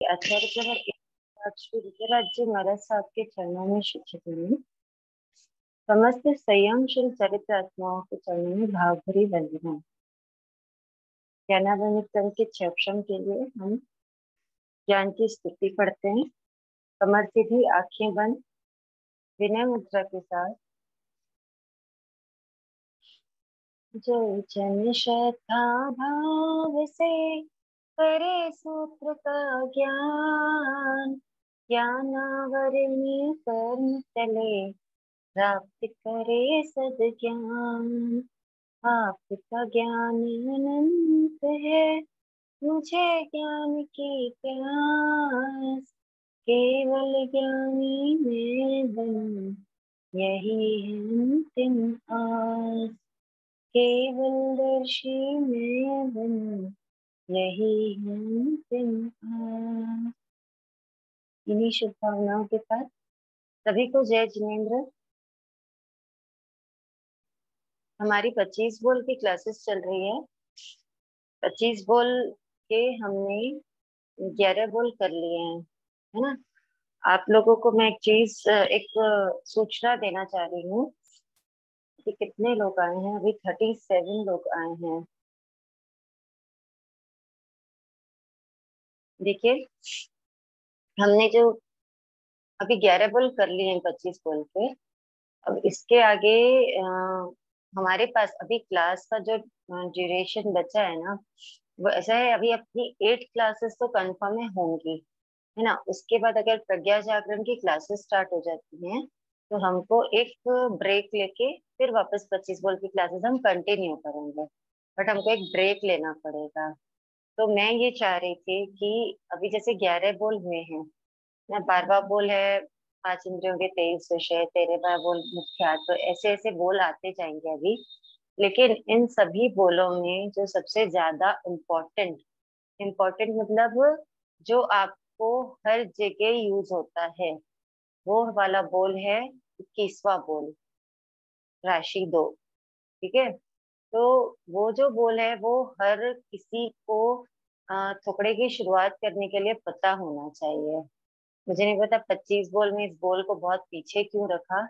आचार्य प्रवर श्री विजयराज महाराज साहब के चरणों में शिक्षित हुई। समस्त संयमशील चरित्र आत्माओं के चरणों में भावभरी वंदना। ज्ञानावनित क्रम के 6 अक्षरों के लिए हम ज्ञान की स्तुति पढ़ते हैं। कमर सीधी, आंखें बंद, विनय मुद्रा के साथ। जो जन श्रद्धा भाव से करे सूत्र का ज्ञान, ज्ञानावरण कर्म चले प्राप्त करे सद्ज्ञान। आपका ज्ञान अनंत है, मुझे ज्ञान की प्यास, केवल ज्ञानी मैं बनूं यही है अंतिम आस। केवल दर्शी मैं बनूं यही है अंतिम आस। इन्हीं शुभ भावनाओं के साथ सभी को जय जिनेन्द्र। हमारी 25 बोल की क्लासेस चल रही है। 25 बोल के हमने 11 बोल कर लिए हैं, है ना। आप लोगों को मैं एक सूचना देना चाह रही हूँ कि कितने लोग आए हैं। अभी 37 लोग आए हैं। देखिए, हमने जो अभी 11 बोल कर लिए हैं 25 बोल के, अब इसके आगे हमारे पास अभी क्लास का जो ड्यूरेशन बचा है ना, वो ऐसा है। अभी अपनी 8 क्लासेस तो कंफर्म है होंगी, है ना। उसके बाद अगर प्रज्ञा जागरण की क्लासेस स्टार्ट हो जाती हैं तो हमको एक ब्रेक लेके फिर वापस 25 बोल की क्लासेस हम कंटिन्यू करेंगे, बट हमको एक ब्रेक लेना पड़ेगा। तो मैं ये चाह रही थी कि अभी जैसे 11 बोल हुए हैं ना, 12वां बोल है 5 इंद्रियों के 23 विषय, 13वां बोल मुख्यात्व, ऐसे ऐसे बोल आते जाएंगे अभी। लेकिन इन सभी बोलों में जो सबसे ज्यादा इम्पोर्टेंट इम्पोर्टेंट मतलब जो आपको हर जगह यूज होता है, वो वाला बोल है 21वां बोल, राशि 2। ठीक है। तो वो जो बोल है वो हर किसी को थोपड़े की शुरुआत करने के लिए पता होना चाहिए। मुझे नहीं पता 25 बोल में इस बोल को बहुत पीछे क्यों रखा,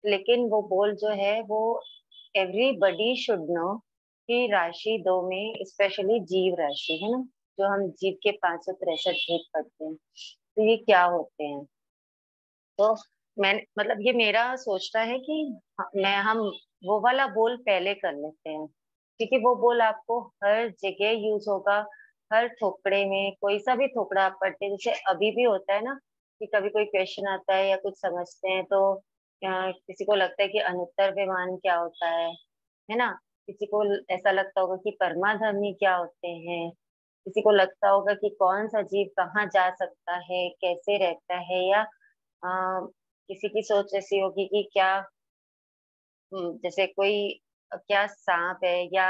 लेकिन वो बोल जो है वो एवरीबडी शुड नो कि राशि 2 में स्पेशली जीव राशि है ना, जो हम जीव के 563 भेद पढ़ते हैं, तो ये क्या होते हैं। तो मैं मतलब ये मेरा सोचना है कि हम वो वाला बोल पहले कर लेते हैं, क्योंकि वो बोल आपको हर जगह यूज होगा। हर थोपड़े में, कोई सा भी थोपड़ा आप पढ़ते हैं, जैसे अभी भी होता है ना कि कभी कोई क्वेश्चन आता है या कुछ समझते हैं तो किसी को लगता है कि अनुत्तर विमान क्या होता है ना। किसी को ऐसा लगता होगा कि परमाधर्मी क्या होते हैं। किसी को लगता होगा कि कौन सा जीव कहाँ जा सकता है, कैसे रहता है, या किसी की सोच ऐसी होगी कि क्या जैसे कोई क्या सांप है या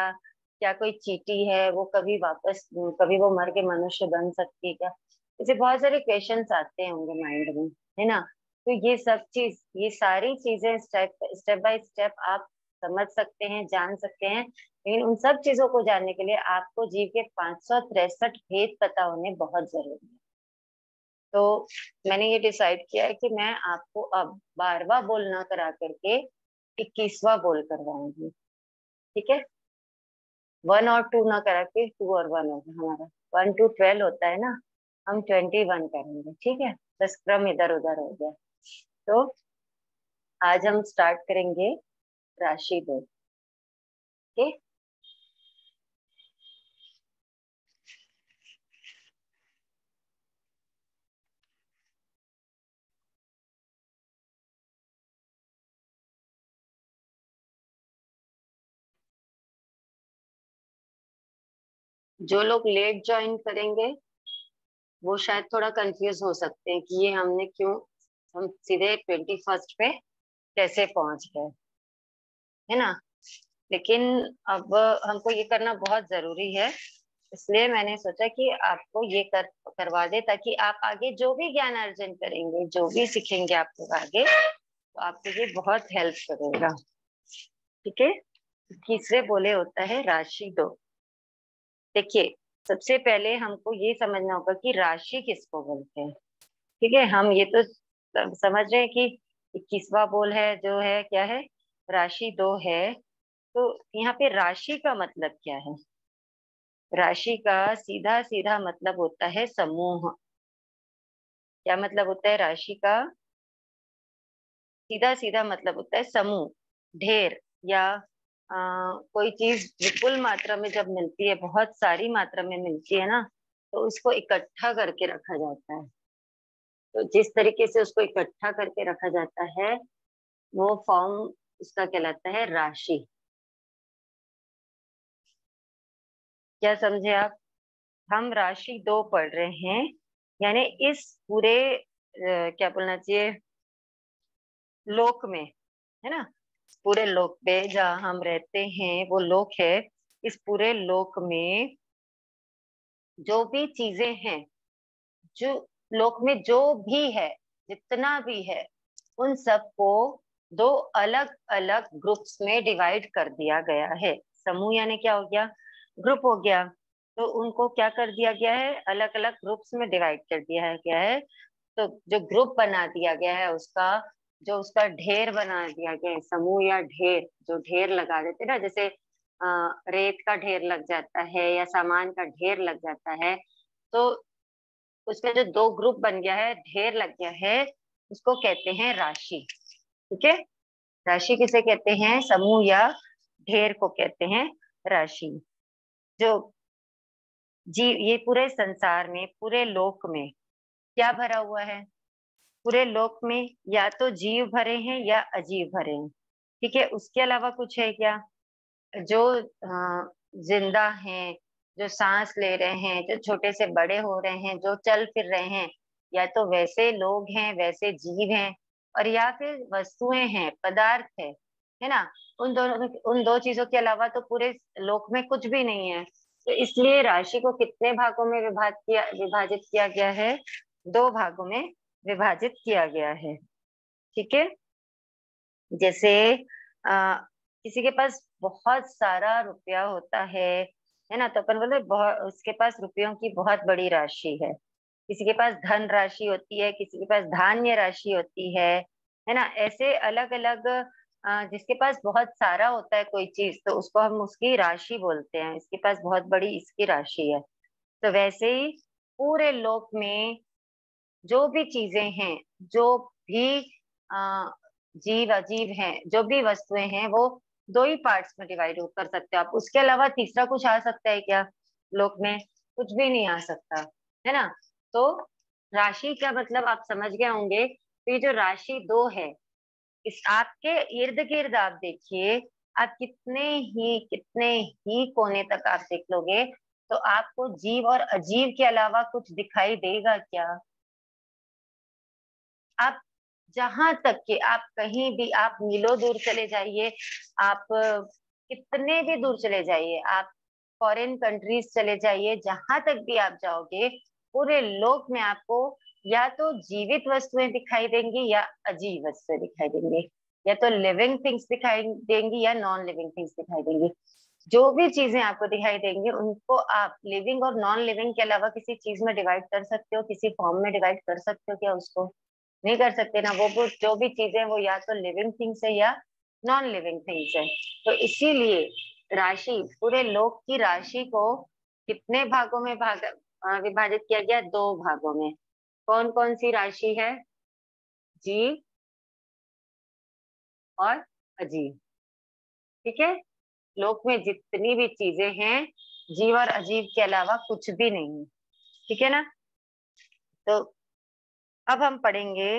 क्या कोई चींटी है, वो कभी वापस कभी वो मर के मनुष्य बन सकती है क्या। ऐसे बहुत सारे क्वेश्चंस आते होंगे माइंड में, है ना। तो ये सब चीज, ये सारी चीजें स्टेप स्टेप बाय स्टेप आप समझ सकते हैं, जान सकते हैं, लेकिन उन सब चीजों को जानने के लिए आपको जीव के 563 भेद पता होने बहुत जरूरी है। तो मैंने ये डिसाइड किया है कि मैं आपको अब 12वां बोल ना करा करके 21वां बोल करवाऊंगी। ठीक है। 1 और 2 ना करा के 2 और 1 होगा हमारा। 1 to 12 होता है ना, हम 21 करेंगे। ठीक है। बस क्रम इधर उधर हो गया। तो आज हम स्टार्ट करेंगे राशि 2। ठीक। जो लोग लेट ज्वाइन करेंगे वो शायद थोड़ा कंफ्यूज हो सकते हैं कि ये हमने क्यों, हम सीधे 21 पे कैसे पहुंच गए, है ना। लेकिन अब हमको ये करना बहुत जरूरी है, इसलिए मैंने सोचा कि आपको ये करवा दे, ताकि आप आगे जो भी ज्ञान अर्जन करेंगे, जो भी सीखेंगे आप लोग आगे, तो आपको ये बहुत हेल्प करेगा। ठीक है। तीसरे बोले होता है राशि 2। देखिए, सबसे पहले हमको ये समझना होगा कि राशि किसको बोलते हैं। ठीक है, हम ये तो समझ रहे हैं कि 21वां बोल है जो है क्या है, राशि 2 है। तो यहाँ पे राशि का मतलब क्या है? राशि का सीधा सीधा मतलब होता है समूह। क्या मतलब होता है राशि का? सीधा सीधा मतलब होता है समूह, ढेर, या कोई चीज विपुल मात्रा में जब मिलती है, बहुत सारी मात्रा में मिलती है ना, तो उसको इकट्ठा करके रखा जाता है। तो जिस तरीके से उसको इकट्ठा करके रखा जाता है, वो फॉर्म उसका कहलाता है राशि। क्या समझे आप? हम राशि 2 पढ़ रहे हैं, यानी इस पूरे क्या बोलना चाहिए, लोक में, है ना, पूरे लोक पे जहाँ हम रहते हैं वो लोक है। इस पूरे लोक में जो भी चीजें हैं, जो लोक में जो भी है, जितना भी है, उन सबको दो अलग अलग ग्रुप्स में डिवाइड कर दिया गया है। समूह यानी क्या हो गया? ग्रुप हो गया। तो उनको क्या कर दिया गया है? अलग अलग ग्रुप्स में डिवाइड कर दिया है गया है। तो जो ग्रुप बना दिया गया है उसका, जो उसका ढेर बना दिया गया है, समूह या ढेर, जो ढेर लगा देते ना, जैसे रेत का ढेर लग जाता है या सामान का ढेर लग जाता है, तो उसमें जो 2 ग्रुप बन गया है, ढेर लग गया है, उसको कहते हैं राशि। ठीक है, राशि किसे कहते हैं? समूह या ढेर को कहते हैं राशि। जो जीव, ये पूरे संसार में, पूरे लोक में क्या भरा हुआ है? पूरे लोक में या तो जीव भरे हैं या अजीव भरे हैं। ठीक है, उसके अलावा कुछ है क्या? जो जिंदा हैं, जो सांस ले रहे हैं, जो छोटे से बड़े हो रहे हैं, जो चल फिर रहे हैं, या तो वैसे लोग हैं, वैसे जीव हैं, और या फिर वस्तुएं हैं, पदार्थ है ना। उन दो चीजों के अलावा तो पूरे लोक में कुछ भी नहीं है। तो इसलिए राशि को कितने भागों में विभाजित किया गया है? 2 भागों में विभाजित किया गया है। ठीक है, जैसे आ, किसी के पास बहुत सारा रुपया होता है ना, तो अपन बोले बहुत, उसके पास रुपयों की बहुत बड़ी राशि है। किसी के पास धन राशि होती है, किसी के पास धान्य राशि होती है ना। ऐसे अलग अलग जिसके पास बहुत सारा होता है कोई चीज, तो उसको हम उसकी राशि बोलते हैं, इसके पास बहुत बड़ी इसकी राशि है। तो वैसे ही पूरे लोक में जो भी चीजें हैं, जो भी आ, जीव अजीव हैं, जो भी वस्तुएं हैं, वो 2 ही पार्ट्स में डिवाइड कर सकते हो आप। उसके अलावा तीसरा कुछ आ सकता है क्या लोक में? कुछ भी नहीं आ सकता, है ना। तो राशि का मतलब आप समझ गए होंगे। तो ये जो राशि 2 है, इस आपके इर्द गिर्द आप देखिए, आप कितने ही कोने तक आप देख लोगे, तो आपको जीव और अजीव के अलावा कुछ दिखाई देगा क्या? आप जहां तक कि आप कहीं भी, आप मीलों दूर चले जाइए, आप कितने भी दूर चले जाइए, आप फॉरेन कंट्रीज चले जाइए, जहां तक भी आप जाओगे, पूरे लोक में आपको या तो जीवित वस्तुएं दिखाई देंगी या अजीब वस्तुएं दिखाई देंगी, या तो लिविंग थिंग्स दिखाई देंगी या नॉन लिविंग थिंग्स दिखाई देंगी। जो भी चीजें आपको दिखाई देंगी, उनको आप लिविंग और नॉन लिविंग के अलावा किसी चीज में डिवाइड कर सकते हो? किसी फॉर्म में डिवाइड कर सकते हो क्या उसको? नहीं कर सकते ना। वो जो भी चीजें, वो या तो लिविंग थिंग्स है या नॉन लिविंग थिंग्स है। तो इसीलिए राशि, पूरे लोक की राशि को कितने भागों में विभाजित किया गया? 2 भागों में। कौन कौन सी राशि है? जीव और अजीव। ठीक है, लोक में जितनी भी चीजें हैं, जीव और अजीव के अलावा कुछ भी नहीं है। ठीक है ना। तो अब हम पढ़ेंगे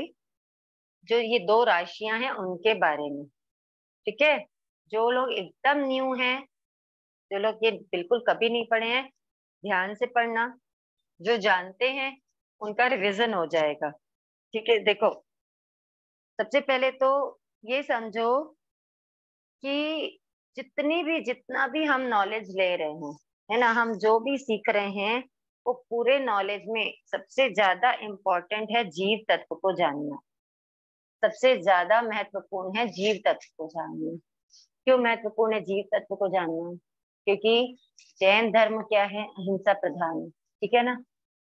जो ये 2 राशियां हैं उनके बारे में। ठीक है, जो लोग एकदम न्यू हैं, जो लोग ये बिल्कुल कभी नहीं पढ़े हैं, ध्यान से पढ़ना। जो जानते हैं उनका रिवीजन हो जाएगा। ठीक है, देखो, सबसे पहले तो ये समझो कि जितना भी हम नॉलेज ले रहे हैं, है ना, हम जो भी सीख रहे हैं, वो पूरे नॉलेज में सबसे ज्यादा इम्पोर्टेंट है जीव तत्व को जानना। सबसे ज्यादा महत्वपूर्ण है जीव तत्व को जानना। क्यों महत्वपूर्ण है जीव तत्व को जानना? क्योंकि जैन धर्म क्या है, अहिंसा प्रधान है, ठीक है ना।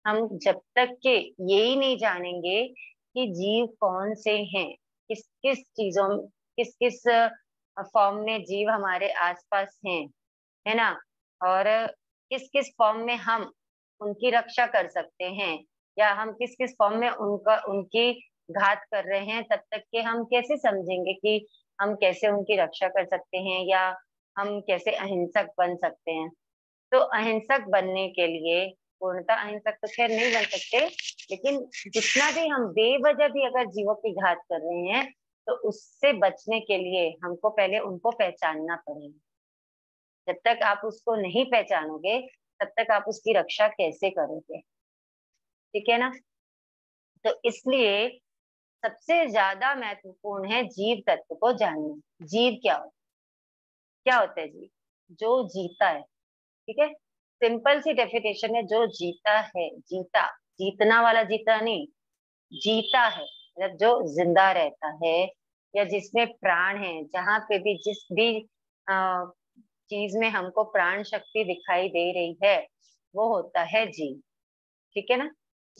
हम जब तक के यही नहीं जानेंगे कि जीव कौन से हैं, किस किस चीजों, किस किस फॉर्म में जीव हमारे आसपास हैं, है ना, और किस किस फॉर्म में हम उनकी रक्षा कर सकते हैं, या हम किस किस फॉर्म में उनका उनकी घात कर रहे हैं, तब तक के हम कैसे समझेंगे कि हम कैसे उनकी रक्षा कर सकते हैं, या हम कैसे अहिंसक बन सकते हैं। तो अहिंसक बनने के लिए, पूर्णतः अहिंसक तो खैर नहीं बन सकते, लेकिन जितना भी हम बेवजह भी अगर जीवों की घात कर रहे हैं, तो उससे बचने के लिए हमको पहले उनको पहचानना पड़ेगा। जब तक आप उसको नहीं पहचानोगे, तब तक आप उसकी रक्षा कैसे करोगे, ठीक है ना। तो इसलिए सबसे ज्यादा महत्वपूर्ण है जीव तत्व को जानना। जीव क्या होता है जीव? जो जीता है, ठीक है। सिंपल सी डेफिनेशन है, जो जीता है, जीता, जीतना वाला जीता नहीं, जीता है मतलब जो जिंदा रहता है, या जिसमें प्राण है, जहां पे भी जिस भी आ, चीज में हमको प्राण शक्ति दिखाई दे रही है, वो होता है जीव, ठीक है ना।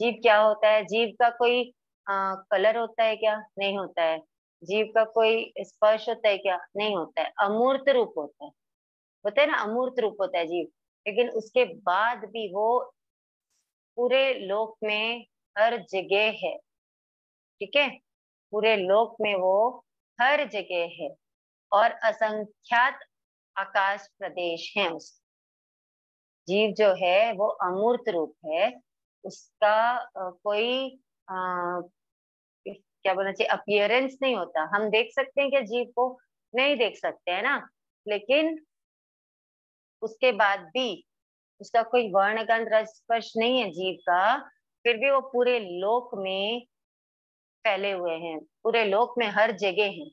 जीव क्या होता है? जीव का कोई कलर होता है क्या? नहीं होता है। जीव का कोई स्पर्श होता है क्या? नहीं होता है। अमूर्त रूप होता है ना, अमूर्त रूप होता है जीव। लेकिन उसके बाद भी वो पूरे लोक में हर जगह है, ठीक है। पूरे लोक में वो हर जगह है, और असंख्यात आकाश प्रदेश हैं। उस जीव जो है वो अमूर्त रूप है। उसका कोई क्या बोलना चाहिए, अपियरेंस नहीं होता। हम देख सकते हैं क्या जीव को? नहीं देख सकते है ना। लेकिन उसके बाद भी उसका कोई वर्ण गंध रस स्पर्श नहीं है जीव का, फिर भी वो पूरे लोक में फैले हुए हैं, पूरे लोक में हर जगह हैं।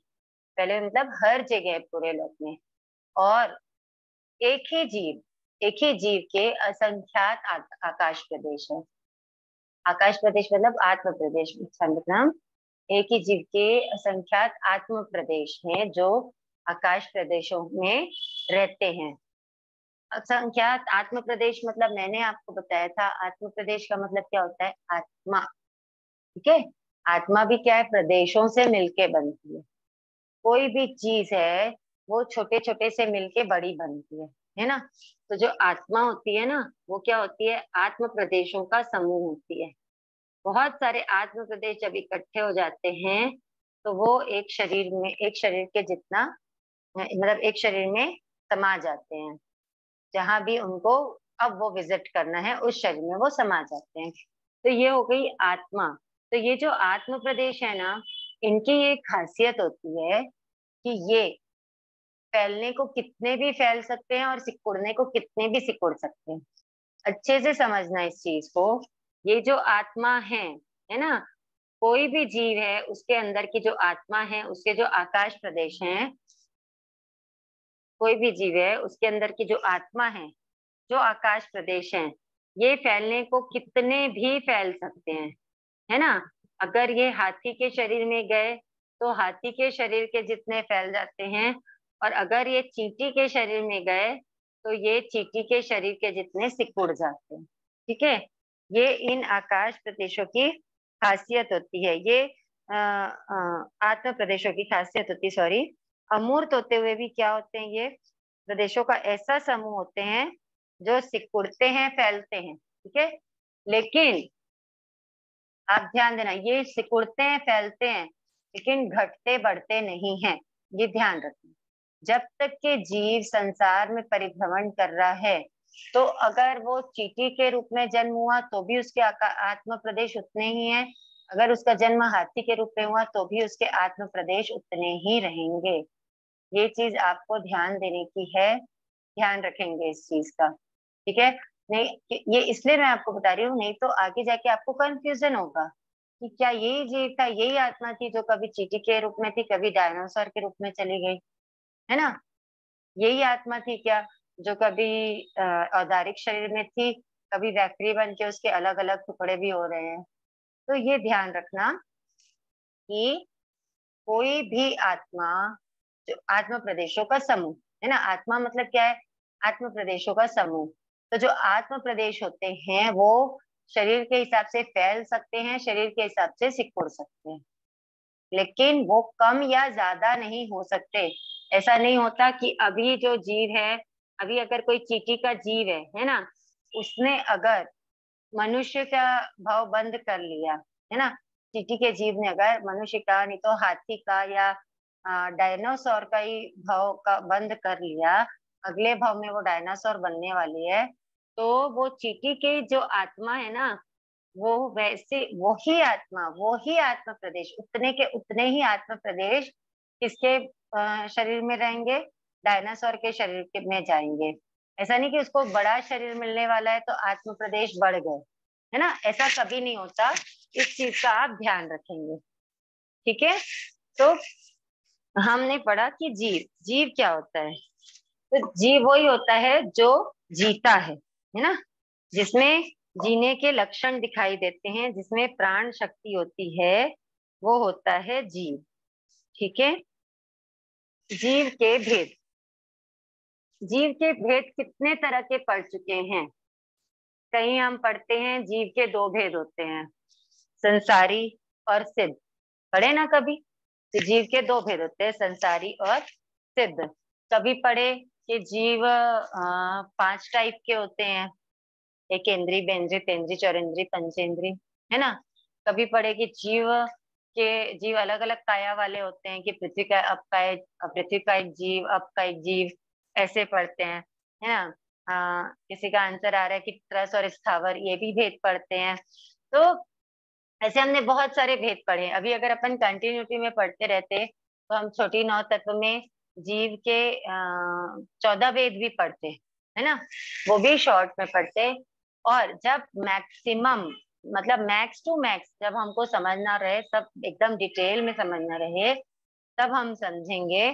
पहले मतलब हर जगह है पूरे लोक में। और एक ही जीव के असंख्यात आकाश प्रदेश है। आकाश प्रदेश मतलब आत्म प्रदेश, मतलब एक ही जीव के असंख्यात आत्म प्रदेश हैं जो आकाश प्रदेशों में रहते हैं। असंख्यात आत्म प्रदेश मतलब मैंने आपको बताया था, आत्म प्रदेश का मतलब क्या होता है? आत्मा, ठीक है। आत्मा भी क्या है? प्रदेशों से मिलके बनती है। कोई भी चीज है वो छोटे छोटे से मिलके बड़ी बनती है ना। तो जो आत्मा होती है ना, वो क्या होती है? आत्म प्रदेशों का समूह होती है। बहुत सारे आत्म प्रदेश जब इकट्ठे हो जाते हैं, तो वो एक शरीर के जितना, मतलब एक शरीर में समा जाते हैं। जहां भी उनको अब वो विजिट करना है, उस शरीर में वो समा जाते हैं। तो ये हो गई आत्मा। तो ये जो आत्म प्रदेश है ना, इनकी ये खासियत होती है कि ये फैलने को कितने भी फैल सकते हैं, और सिकुड़ने को कितने भी सिकुड़ सकते हैं। अच्छे से समझना इस चीज को। ये जो आत्मा है ना, कोई भी जीव है उसके अंदर की जो आत्मा है, उसके जो आकाश प्रदेश हैं, कोई भी जीव है उसके अंदर की जो आत्मा है, जो आकाश प्रदेश हैं, ये फैलने को कितने भी फैल सकते हैं, है ना। अगर ये हाथी के शरीर में गए, तो हाथी के शरीर के जितने फैल जाते हैं, और अगर ये चींटी के शरीर में गए, तो ये चींटी के शरीर के जितने सिकुड़ जाते हैं, ठीक है। ये इन आकाश प्रदेशों की खासियत होती है। ये आत्म प्रदेशों की खासियत होती है, सॉरी। अमूर्त होते हुए भी क्या होते हैं? ये प्रदेशों का ऐसा समूह होते हैं जो सिकुड़ते हैं, फैलते हैं, ठीक है। लेकिन आप ध्यान देना, ये सिकुड़ते हैं, फैलते हैं, लेकिन घटते बढ़ते नहीं हैं। ये ध्यान रखना। जब तक के जीव संसार में परिभ्रमण कर रहा है, तो अगर वो चींटी के रूप में जन्म हुआ तो भी उसके आत्म प्रदेश उतने ही हैं। अगर उसका जन्म हाथी के रूप में हुआ तो भी उसके आत्म प्रदेश उतने ही रहेंगे। ये चीज आपको ध्यान देने की है, ध्यान रखेंगे इस चीज का, ठीक है। नहीं, ये इसलिए मैं आपको बता रही हूँ, नहीं तो आगे जाके आपको कंफ्यूजन होगा कि क्या यही जीव था, यही आत्मा थी जो कभी चींटी के रूप में थी, कभी डायनासोर के रूप में चली गई, है ना। यही आत्मा थी क्या जो कभी औदारिक शरीर में थी, कभी वैक्ट्री बन के उसके अलग अलग टुकड़े भी हो रहे हैं। तो ये ध्यान रखना कि कोई भी आत्मा, जो आत्म प्रदेशों का समूह है ना, आत्मा मतलब क्या है? आत्म प्रदेशों का समूह। तो जो आत्म प्रदेश होते हैं वो शरीर के हिसाब से फैल सकते हैं, शरीर के हिसाब से सिकुड़ सकते हैं, लेकिन वो कम या ज्यादा नहीं हो सकते। ऐसा नहीं होता कि अभी जो जीव है, अभी अगर कोई चींटी का जीव है ना, उसने अगर मनुष्य का भाव बंद कर लिया, है ना, चींटी के जीव ने अगर मनुष्य का नहीं तो हाथी का या डायनासोर का ही भाव का बंद कर लिया, अगले भाव में वो डायनासोर बनने वाली है, तो वो चींटी की जो आत्मा है ना, वो वैसे वही आत्म प्रदेश, उतने के उतने ही आत्म प्रदेश किसके शरीर में रहेंगे, डायनासोर के शरीर के में जाएंगे। ऐसा नहीं कि उसको बड़ा शरीर मिलने वाला है तो आत्म प्रदेश बढ़ गए, है ना, ऐसा कभी नहीं होता। इस चीज का आप ध्यान रखेंगे, ठीक है। तो हमने पढ़ा कि जीव जीव क्या होता है। तो जीव वही होता है जो जीता है ना, जिसमें जीने के लक्षण दिखाई देते हैं, जिसमें प्राण शक्ति होती है, वो होता है जीव, ठीक है। जीव के भेद, जीव के भेद कितने तरह के पढ़ चुके हैं। कहीं हम पढ़ते हैं जीव के दो भेद होते हैं, संसारी और सिद्ध, पढ़े ना कभी। तो जीव के दो भेद होते हैं, संसारी और सिद्ध। कभी पढ़े कि जीव पांच टाइप के होते हैं, एक इंद्री, बेंद्री, तेंद्री, चौरेंद्री, पंचेंद्री, है ना। कभी पढ़े कि जीव अलग अलग काया वाले होते हैं, कि पृथ्वी का अप का पृथ्वी का एक जीव, अप का एक जीव, ऐसे पढ़ते हैं, है ना। किसी का आंसर आ रहा है कि त्रस और स्थावर, ये भी भेद पढ़ते हैं। तो ऐसे हमने बहुत सारे भेद पढ़े। अभी अगर अपन कंटिन्यूटी में पढ़ते रहते तो हम छोटी नौ तत्व में जीव के 14 भेद भी पढ़ते, है ना, वो भी शॉर्ट में पढ़ते। और जब मैक्सिमम, मतलब मैक्स टू मैक्स, जब हमको समझना रहे, सब एकदम डिटेल में समझना रहे, तब हम समझेंगे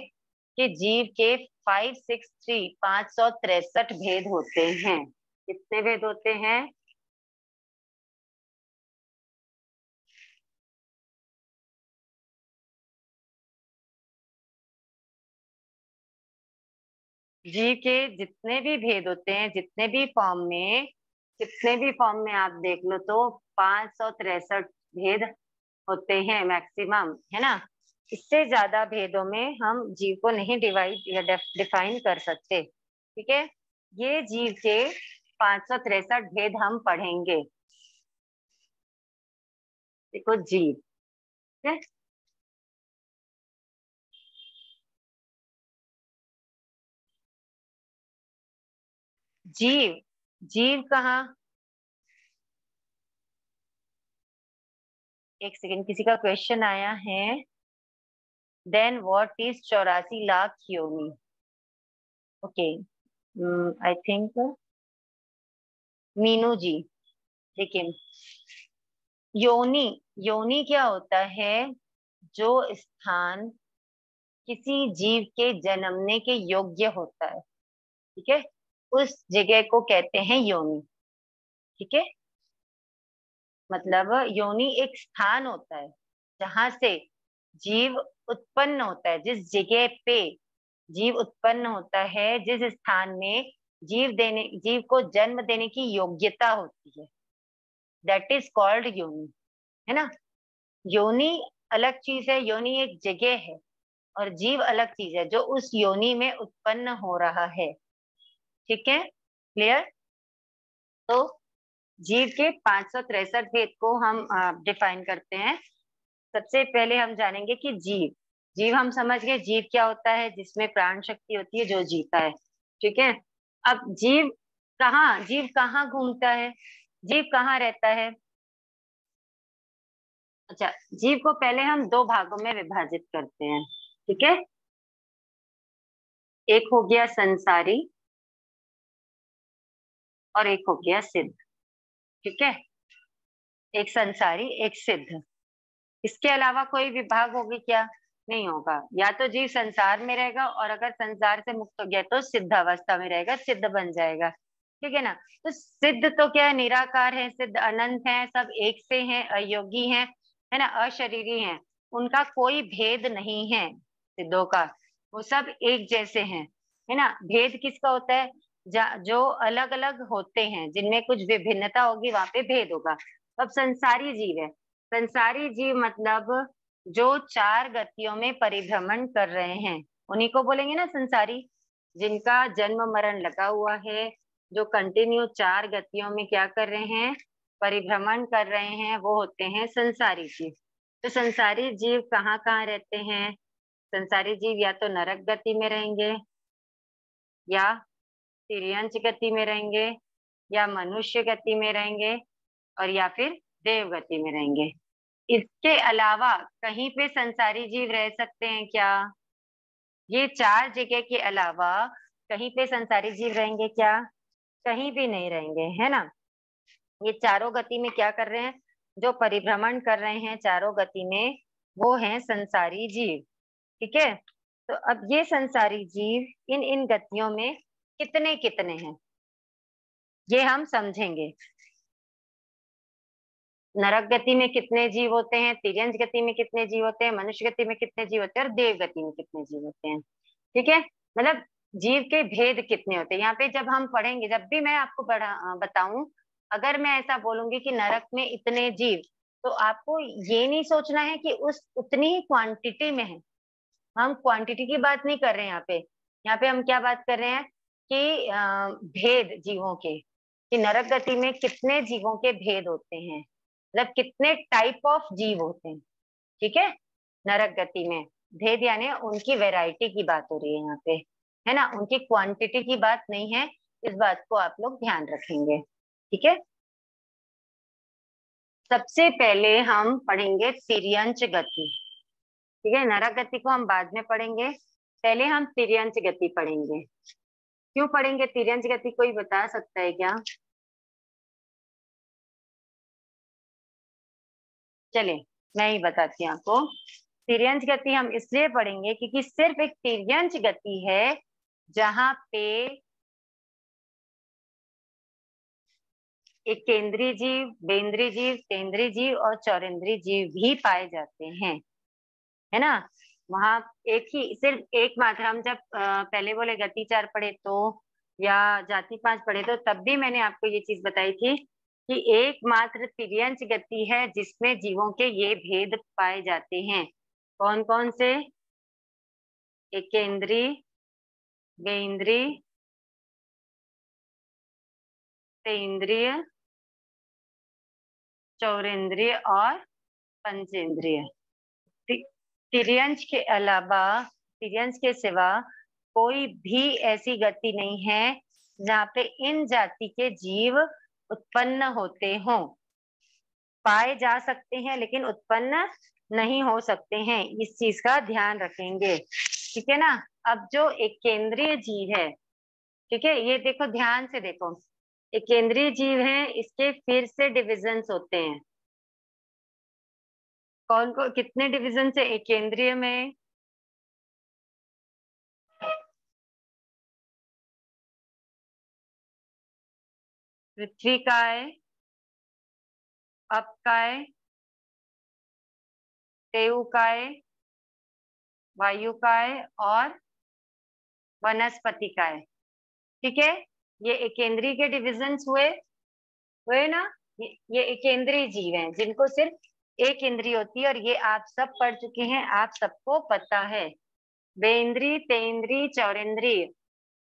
कि जीव के 563 भेद होते हैं। कितने भेद होते हैं? जीव के जितने भी भेद होते हैं, जितने भी फॉर्म में, कितने भी फॉर्म में आप देख लो, तो 563 भेद होते हैं मैक्सिमम, है ना। इससे ज्यादा भेदों में हम जीव को नहीं डिवाइड या डिफाइन कर सकते, ठीक है। ये जीव के 563 भेद हम पढ़ेंगे। देखो जीव, ठीक है। जीव, जीव कहाँ, एक सेकेंड, किसी का क्वेश्चन आया है। देन व्हाट इज 84 लाख योनि? ओके, आई थिंक मीनू जी। देखिए, योनि, योनि क्या होता है? जो स्थान किसी जीव के जन्मने के योग्य होता है, ठीक है, उस जगह को कहते हैं योनि, ठीक है। मतलब योनि एक स्थान होता है जहां से जीव उत्पन्न होता है, जिस जगह पे जीव उत्पन्न होता है, जिस स्थान में जीव को जन्म देने की योग्यता होती है, दैट इज कॉल्ड योनि, है ना। योनि अलग चीज है, योनि एक जगह है, और जीव अलग चीज है जो उस योनि में उत्पन्न हो रहा है, ठीक है, क्लियर। तो जीव के 563 भेद को हम डिफाइन करते हैं। सबसे पहले हम जानेंगे कि जीव, जीव हम समझ गए, जीव क्या होता है? जिसमें प्राण शक्ति होती है, जो जीता है, ठीक है। अब जीव कहाँ घूमता है, जीव कहाँ रहता है? अच्छा, जीव को पहले हम दो भागों में विभाजित करते हैं, ठीक है। एक हो गया संसारी और एक हो गया सिद्ध, ठीक है। एक संसारी, एक सिद्ध। इसके अलावा कोई विभाग होगी क्या? नहीं होगा। या तो जीव संसार में रहेगा, और अगर संसार से मुक्त हो गया तो सिद्ध अवस्था में रहेगा, सिद्ध बन जाएगा, ठीक है ना। तो सिद्ध तो क्या है? निराकार है, सिद्ध अनंत है, सब एक से हैं, अयोगी हैं, है ना, अशरीरी हैं, उनका कोई भेद नहीं है सिद्धों का, वो सब एक जैसे हैं, है ना। भेद किसका होता है? जो अलग अलग होते हैं, जिनमें कुछ विभिन्नता होगी, वहां पे भेद होगा। तो अब संसारी जीव है। संसारी जीव मतलब जो चार गतियों में परिभ्रमण कर रहे हैं, उन्हीं को बोलेंगे ना संसारी। जिनका जन्म मरण लगा हुआ है, जो कंटिन्यू चार गतियों में क्या कर रहे हैं, परिभ्रमण कर रहे हैं, वो होते हैं संसारी जीव। तो संसारी जीव कहाँ कहाँ रहते हैं? संसारी जीव या तो नरक गति में रहेंगे, या तिर्यंच गति में रहेंगे, या मनुष्य गति में रहेंगे, और या फिर देव गति में रहेंगे। इसके अलावा कहीं पे संसारी जीव रह सकते हैं क्या? ये चार जगह के अलावा कहीं पे संसारी जीव रहेंगे क्या? कहीं भी नहीं रहेंगे, है ना। ये चारों गति में क्या कर रहे हैं, जो परिभ्रमण कर रहे हैं चारों गति में, वो हैं संसारी जीव। ठीक है। तो अब ये संसारी जीव इन इन गतियों में कितने कितने हैं, ये हम समझेंगे। नरक गति में कितने जीव होते हैं, तिर्यंच गति में कितने जीव होते हैं, मनुष्य गति में कितने जीव होते हैं, और देव गति में कितने जीव होते हैं। ठीक है। मतलब जीव के भेद कितने होते हैं यहाँ पे जब हम पढ़ेंगे, जब भी मैं आपको बताऊं, अगर मैं ऐसा बोलूंगी कि नरक में इतने जीव, तो आपको ये नहीं सोचना है कि उस उतनी ही क्वांटिटी में है। हम क्वांटिटी की बात नहीं कर रहे हैं यहाँ पे। यहाँ पे हम क्या बात कर रहे हैं कि भेद जीवों के, कि नरक गति में कितने जीवों के भेद होते हैं, मतलब कितने टाइप ऑफ जीव होते हैं। ठीक है। नरक गति में भेद यानी उनकी वैरायटी की बात हो रही है यहाँ पे, है ना, उनकी क्वांटिटी की बात नहीं है। इस बात को आप लोग ध्यान रखेंगे। ठीक है। सबसे पहले हम पढ़ेंगे तिर्यंच गति। ठीक है, नरक गति को हम बाद में पढ़ेंगे, पहले हम तिर्यंच गति पढ़ेंगे। क्यों पढ़ेंगे तिर्यंच गति, कोई बता सकता है क्या? चले, मैं ही बताती हूँ आपको। तिर्यंच गति हम इसलिए पढ़ेंगे क्योंकि सिर्फ एक तिर्यंच गति है जहां पे एक केंद्रीय जीव, बेंद्रीय जीव, तेंद्रीय जीव और चौरेंद्रीय जीव भी पाए जाते हैं, है ना। वहां एक ही, सिर्फ एक मात्रा, हम जब पहले बोले गति चार पढ़े तो, या जाति पांच पढ़े तो, तब भी मैंने आपको ये चीज बताई थी कि एकमात्र तिर्यंच गति है जिसमें जीवों के ये भेद पाए जाते हैं। कौन कौन से? एकेंद्रीय, बेंद्रीय, तेंद्रीय, चौरेंद्रीय और पंचेंद्रिय। तिर्यंच के अलावा, तिर्यंच के सिवा कोई भी ऐसी गति नहीं है जहाँ पे इन जाति के जीव उत्पन्न होते हों। पाए जा सकते हैं लेकिन उत्पन्न नहीं हो सकते हैं, इस चीज का ध्यान रखेंगे। ठीक है ना। अब जो एक केंद्रीय जीव है, ठीक है, ये देखो ध्यान से देखो, एक केंद्रीय जीव है, इसके फिर से डिविजन्स होते हैं। कौन को कितने डिविजन है एक केंद्रीय में? पृथ्वी काय, अपकाय, तेउकाय, वायुकाय और वनस्पतिकाय। ठीक है। ये एकेंद्रीय के डिविजन्स हुए, हुए ना। ये एकेंद्रीय जीव हैं जिनको सिर्फ एक इंद्रिय होती है, और ये आप सब पढ़ चुके हैं, आप सबको पता है। बेंद्री, तेंद्री, चौरेंद्रीय,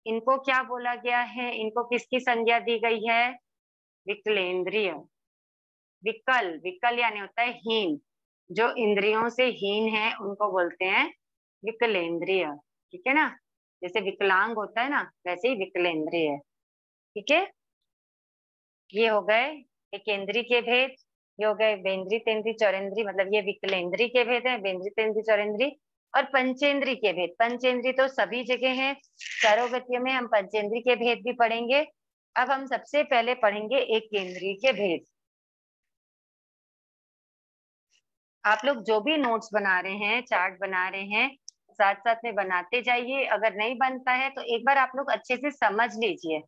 इनको क्या बोला गया है, इनको किसकी संज्ञा दी गई है? विकलेंद्रिय। विकल, विकल यानी होता है हीन, जो इंद्रियों से हीन है उनको बोलते हैं विकलेंद्रिय। ठीक है ना। जैसे विकलांग होता है ना, वैसे ही विकलेंद्रिय है। ठीक है। ये हो गए एकेंद्री के भेद, ये हो गए बेंद्री, तेंद्री, चौरेंद्री, मतलब ये विकलेंद्री के भेद है, बेंद्री, तेंद्री, चौरेंद्री। और पंचेंद्री के भेद, पंचेंद्री तो सभी जगह है, चारों गतियों में हम पंचेंद्री के भेद भी पढ़ेंगे। अब हम सबसे पहले पढ़ेंगे एक केंद्री के भेद। आप लोग जो भी नोट्स बना रहे हैं, चार्ट बना रहे हैं, साथ साथ में बनाते जाइए। अगर नहीं बनता है तो एक बार आप लोग अच्छे से समझ लीजिए।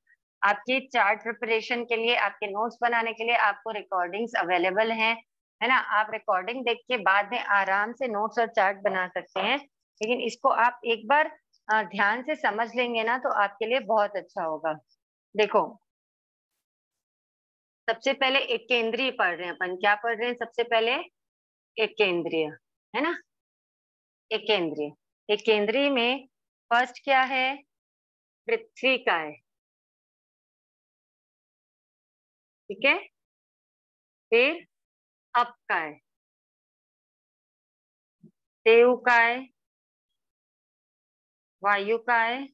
आपकी चार्ट प्रिपरेशन के लिए, आपके नोट्स बनाने के लिए आपको रिकॉर्डिंग्स अवेलेबल हैं, है ना। आप रिकॉर्डिंग देख के बाद में आराम से नोट्स और चार्ट बना सकते हैं, लेकिन इसको आप एक बार ध्यान से समझ लेंगे ना, तो आपके लिए बहुत अच्छा होगा। देखो, सबसे पहले एक केंद्रीय पढ़ रहे हैं अपन। क्या पढ़ रहे हैं सबसे पहले? एक केंद्रीय, है ना। एक केंद्रीय, एक केंद्रीय में फर्स्ट क्या है? पृथ्वी का है, ठीक है। फिर अप का है, देव का है, वायु का है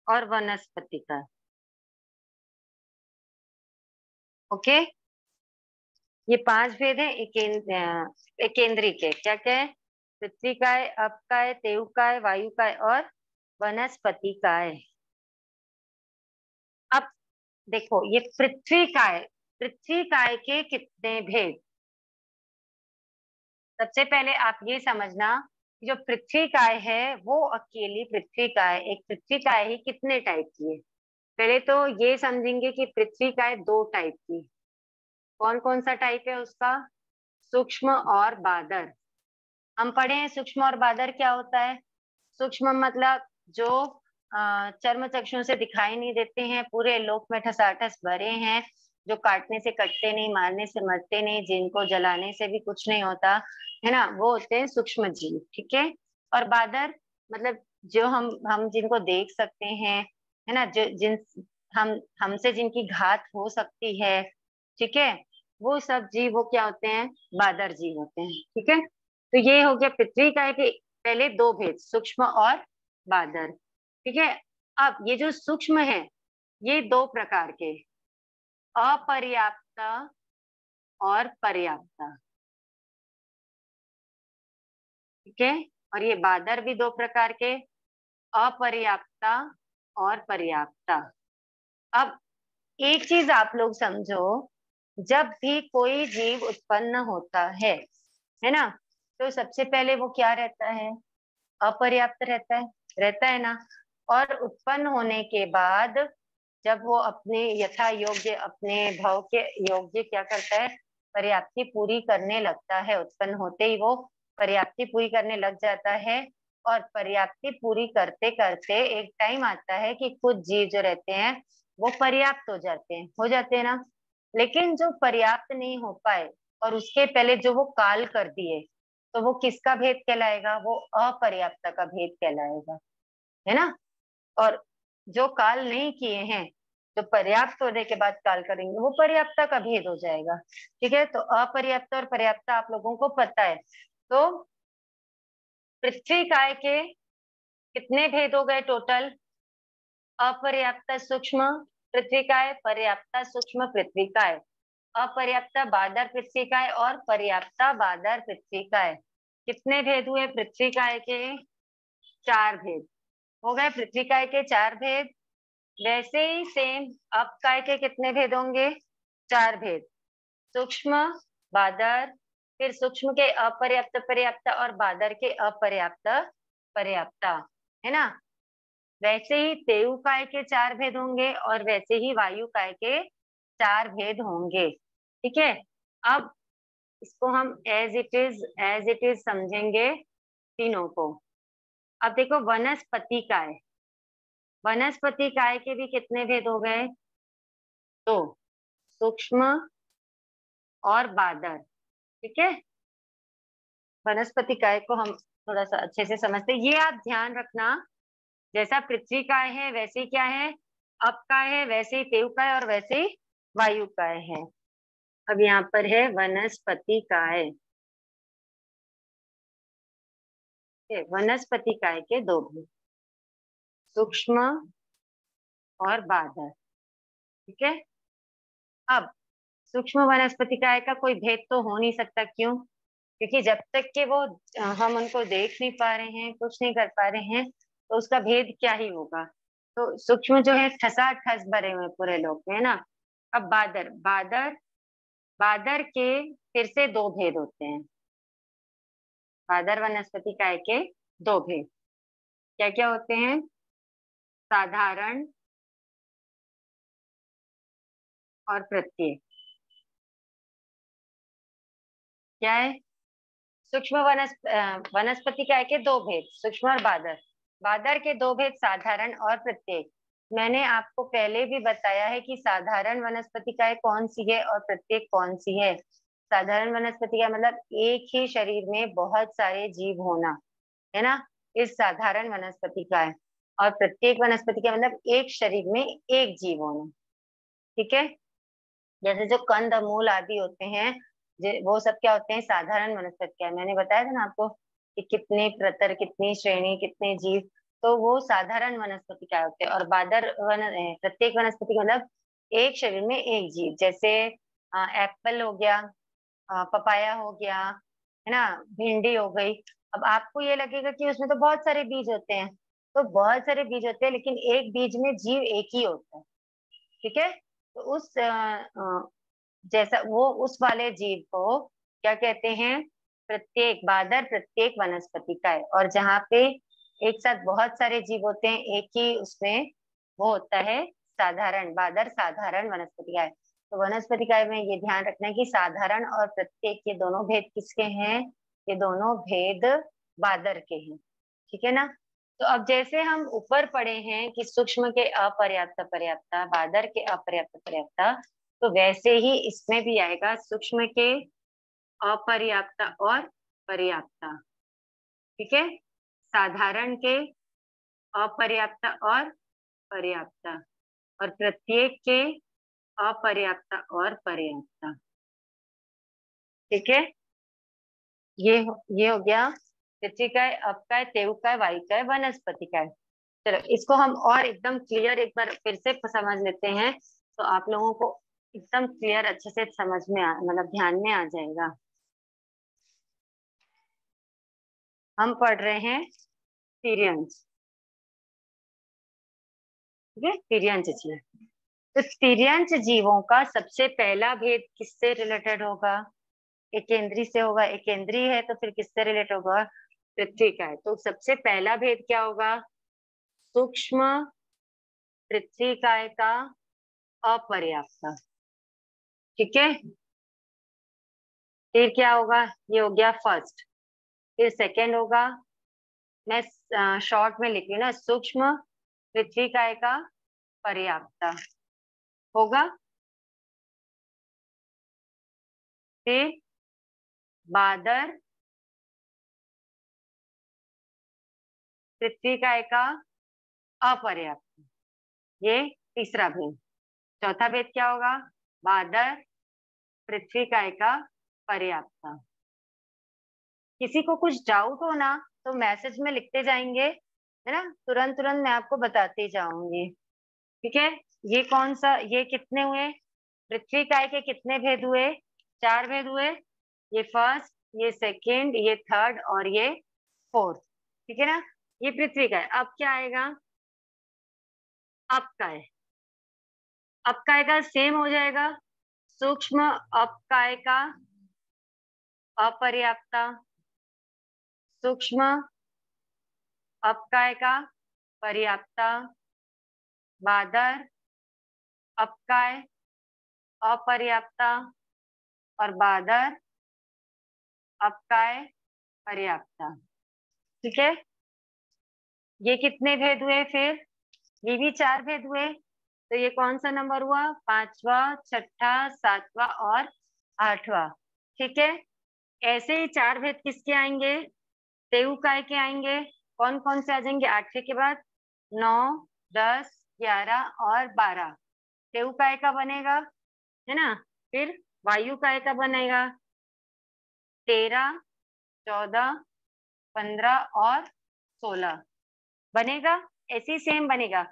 और वनस्पति का है। ओके, ये 5 भेद है एक केंद्रीय के। क्या क्या है? पृथ्वी का है, अप का है, देव का है, वायु का है और वनस्पति का है। अब देखो, ये पृथ्वी का है। पृथ्वी काय के कितने भेद? सबसे पहले आप ये समझना कि जो पृथ्वी काय है वो अकेली पृथ्वी काय, एक पृथ्वी काय ही कितने टाइप की है। पहले तो ये समझेंगे कि पृथ्वी काय 2 टाइप की। कौन कौन सा टाइप है उसका? सूक्ष्म और बादर। हम पढ़े हैं सूक्ष्म और बादर क्या होता है। सूक्ष्म मतलब जो चर्म चक्षुओं से दिखाई नहीं देते हैं, पूरे लोक में ठसाठस भरे हैं, जो काटने से कटते नहीं, मारने से मरते नहीं, जिनको जलाने से भी कुछ नहीं होता, है ना, वो होते हैं सूक्ष्म जीव, ठीक है। और बादर मतलब जो हम जिनको देख सकते हैं, है ना, जो जिन हम हमसे जिनकी घात हो सकती है, ठीक है, वो सब जीव वो क्या होते हैं? बादर जीव होते हैं, ठीक है। तो ये हो गया पृथ्वी का है कि पहले 2 भेद, सूक्ष्म और बादर, ठीक है। अब ये जो सूक्ष्म है, ये 2 प्रकार के, अपर्याप्त और पर्याप्त, ठीक है। और ये बादर भी 2 प्रकार के, अपर्याप्त और पर्याप्त। अब एक चीज आप लोग समझो, जब भी कोई जीव उत्पन्न होता है ना, तो सबसे पहले वो क्या रहता है? अपर्याप्त रहता है ना। और उत्पन्न होने के बाद जब वो अपने यथा योग्य, अपने भाव के योग्य क्या करता है? पर्याप्ति पूरी करने लगता है। उत्पन्न होते ही वो पर्याप्ति पूरी करने लग जाता है। और पर्याप्ति पूरी करते करते एक टाइम आता है कि कुछ जीव जो रहते हैं वो पर्याप्त हो जाते हैं ना। लेकिन जो पर्याप्त नहीं हो पाए और उसके पहले जो वो काल कर दिए, तो वो किसका भेद कहलाएगा? वो अपर्याप्त का भेद कहलाएगा, है ना। और जो काल नहीं किए हैं, जो पर्याप्त होने के बाद काल करेंगे, वो पर्याप्त का भेद हो जाएगा, ठीक है। तो अपर्याप्त और पर्याप्त आप लोगों को पता है। तो पृथ्वी काय के कितने भेद हो गए टोटल? अपर्याप्त सूक्ष्म पृथ्वी काय, पर्याप्त सूक्ष्म पृथ्वी काय, अपर्याप्त बादर पृथ्वी काय और पर्याप्त बादर पृथ्वी काय। कितने भेद हुए पृथ्वी काय के? 4 भेद हो गए पृथ्वी काय के, 4 भेद। वैसे ही सेम अब काय के कितने भेद होंगे? 4 भेद, सूक्ष्म, बादर, फिर सूक्ष्म के अपर्याप्त पर्याप्त और बादर के अपर्याप्त पर्याप्त, है ना। वैसे ही तेयु काय के 4 भेद होंगे और वैसे ही वायु काय के 4 भेद होंगे, ठीक है। अब इसको हम एज इट इज समझेंगे तीनों को। अब देखो वनस्पति काय, वनस्पति काय के भी कितने भेद हो गए? 2, सूक्ष्म और बादर, ठीक है। वनस्पति काय को हम थोड़ा सा अच्छे से समझते हैं। ये आप ध्यान रखना, जैसा पृथ्वी काय है वैसे ही क्या है? अप काय है, वैसे ही तेव काय और वैसे ही वायु काय है। अब यहाँ पर है वनस्पति काय। वनस्पति काय के 2 भेद, सूक्ष्म और बादर, ठीक है। अब सूक्ष्म वनस्पति काय का कोई भेद तो हो नहीं सकता, क्यों? क्योंकि जब तक कि वो हम उनको देख नहीं पा रहे हैं, कुछ नहीं कर पा रहे हैं, तो उसका भेद क्या ही होगा। तो सूक्ष्म जो है ठसाठस भरे हुए पूरे लोग में, है ना। अब बादर, बादर के फिर से 2 भेद होते हैं। बादर वनस्पति काय के 2 भेद क्या क्या होते हैं? साधारण और प्रत्यय। क्या है? सूक्ष्म वनस्पति काय के 2 भेद, सूक्ष्म और बादर। बादर के 2 भेद साधारण और प्रत्येक। मैंने आपको पहले भी बताया है कि साधारण वनस्पतिकाएं कौन सी है और प्रत्येक कौन सी है। साधारण वनस्पतिकाएं मतलब एक ही शरीर में बहुत सारे जीव होना, है ना, इस साधारण वनस्पतिकाएं। और प्रत्येक वनस्पतिकाएं मतलब एक शरीर में एक जीव होना। ठीक है, जैसे जो कंद मूल आदि होते हैं, वो सब क्या होते हैं, साधारण वनस्पतिकाएं। मैंने बताया था ना आपको कि कितने प्रतर, कितनी श्रेणी, कितने जीव, तो वो साधारण वनस्पतिकाएं होते हैं। और प्रत्येक वनस्पति का मतलब एक शरीर में एक जीव, जैसे एप्पल हो गया, पपाया हो गया, है ना, भिंडी हो गई। अब आपको ये लगेगा कि उसमें तो बहुत सारे बीज होते हैं, तो बहुत सारे बीज होते हैं, लेकिन एक बीज में जीव एक ही होता है। ठीक है, तो जैसा वो उस वाले जीव को क्या कहते हैं, प्रत्येक बादर, प्रत्येक वनस्पति का है। और जहाँ पे एक साथ बहुत सारे जीव होते हैं एक ही उसमें, वो होता है साधारण बादर, साधारण वनस्पति का है। तो वनस्पति काय में ये ध्यान रखना है कि साधारण और प्रत्येक ये दोनों भेद किसके हैं, ये दोनों भेद बादर के हैं। ठीक है ना। तो अब जैसे हम ऊपर पढ़े हैं कि सूक्ष्म के अपर्याप्त पर्याप्ता, बादर के अपर्याप्त पर्याप्ता, तो वैसे ही इसमें भी आएगा सूक्ष्म के अपर्याप्त और पर्याप्ता। ठीक है, साधारण के अपर्याप्त और पर्याप्त, और प्रत्येक के अपर्याप्त और पर्याप्त। ठीक है, ये हो गया पृथ्वी का है, अप का है, तेव का है, वायु का है, वनस्पति का है। चलो इसको हम और एकदम क्लियर एक बार फिर से समझ लेते हैं, तो आप लोगों को एकदम क्लियर अच्छे से समझ में मतलब ध्यान में आ जाएगा। हम पढ़ रहे हैं तिर्यंच। ठीक है, तिर्यंच जीव। तो तिर्यंच जीवों का सबसे पहला भेद किससे रिलेटेड होगा, एकेंद्री से होगा। एकेंद्री है तो फिर किससे रिलेटेड होगा, पृथ्वी का है। तो सबसे पहला भेद क्या होगा, सूक्ष्म पृथ्वी काय का अपर्याप्त। ठीक है, फिर क्या होगा, ये हो गया फर्स्ट। फिर सेकंड होगा, मैं शॉर्ट में लिख रही हूँ ना, सूक्ष्म पृथ्वी काय का पर्याप्त होगा। फिर बादर पृथ्वी काय का अपर्याप्त, ये तीसरा भेद। चौथा भेद क्या होगा, बादर पृथ्वी काय का पर्याप्त। किसी को कुछ डाउट हो ना तो मैसेज में लिखते जाएंगे, है ना, तुरंत तुरंत मैं आपको बताती जाऊंगी। ठीक है, ये कौन सा, ये कितने हुए, पृथ्वी काय के कितने भेद हुए, चार भेद हुए। ये फर्स्ट, ये सेकंड, ये थर्ड और ये फोर्थ। ठीक है ना, ये पृथ्वी का है। अब क्या आएगा, अपकाय। अपकाय का सेम हो जाएगा, सूक्ष्म अपकाय का अपर्याप्ता, सूक्ष्म अपकाय का पर्याप्ता, बादर अपकाय अपर्याप्ता, और बादर अपकाय पर्याप्ता। ठीक है, ये कितने भेद हुए फिर, ये भी चार भेद हुए। तो ये कौन सा नंबर हुआ, पांचवा, छठा, सातवां और आठवां। ठीक है, ऐसे ही चार भेद किसके आएंगे, तेऊकाय के आएंगे। कौन कौन से आ जाएंगे आठवें के बाद, 9, 10, 11 और 12 तेऊकाय का बनेगा, है ना। फिर वायु काय का बनेगा, 13, 14, 15 और 16 बनेगा। ऐसे ही सेम बनेगा,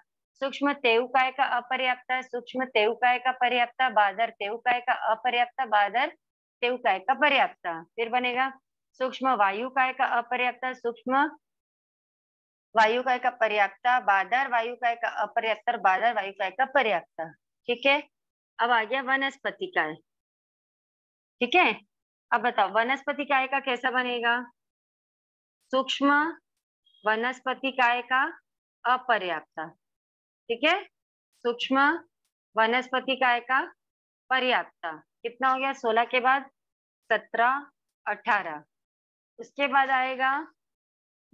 सूक्ष्म तेऊकाय का अपर्याप्त, सूक्ष्म तेऊकाय का पर्याप्त, बादर तेऊकाय का अपर्याप्त, बादर तेऊकाय का पर्याप्त। फिर बनेगा सूक्ष्म वायुकाय का अपर्याप्त, सूक्ष्म वायुकाय का पर्याप्त, बादर वायुकाय का अपर्याप्त, बादर वायुकाय का पर्याप्त। ठीक है, अब आ गया वनस्पति काय। ठीक है, अब बताओ वनस्पति काय का कैसा बनेगा, सूक्ष्म वनस्पति काय का अपर्याप्त। ठीक है, सूक्ष्म वनस्पति काय का पर्याप्त। कितना हो गया, 16 के बाद 17, 18। उसके बाद आएगा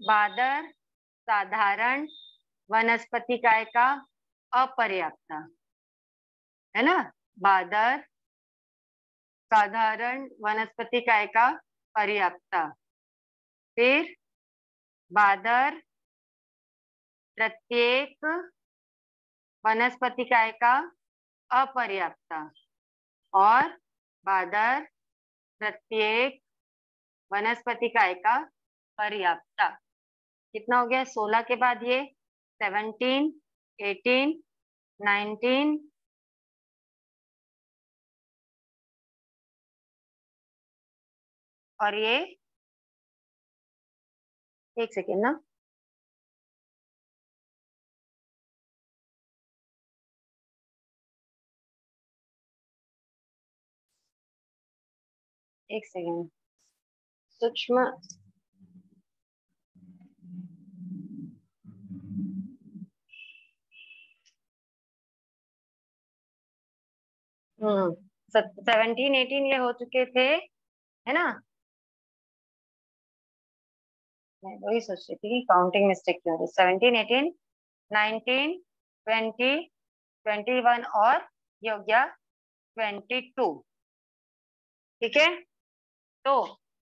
बादर साधारण वनस्पति काय का अपर्याप्ता, है ना। बादर साधारण वनस्पति काय का पर्याप्ता, फिर बादर प्रत्येक वनस्पति काय का अपर्याप्ता, और बादर प्रत्येक वनस्पति काय का पर्याप्ता। कितना हो गया? 16 के बाद ये 17, 18, 19, और ये एक सेकेंड ना, एक सेकेंड। सूक्ष्म हम्म 17, 18 ये हो चुके थे, है ना। मैं वही सोच रही थी कि काउंटिंग मिस्टेक क्यों हो रही। 17, 18, 19, 20, 21 और ये हो गया 22। ठीक है। तो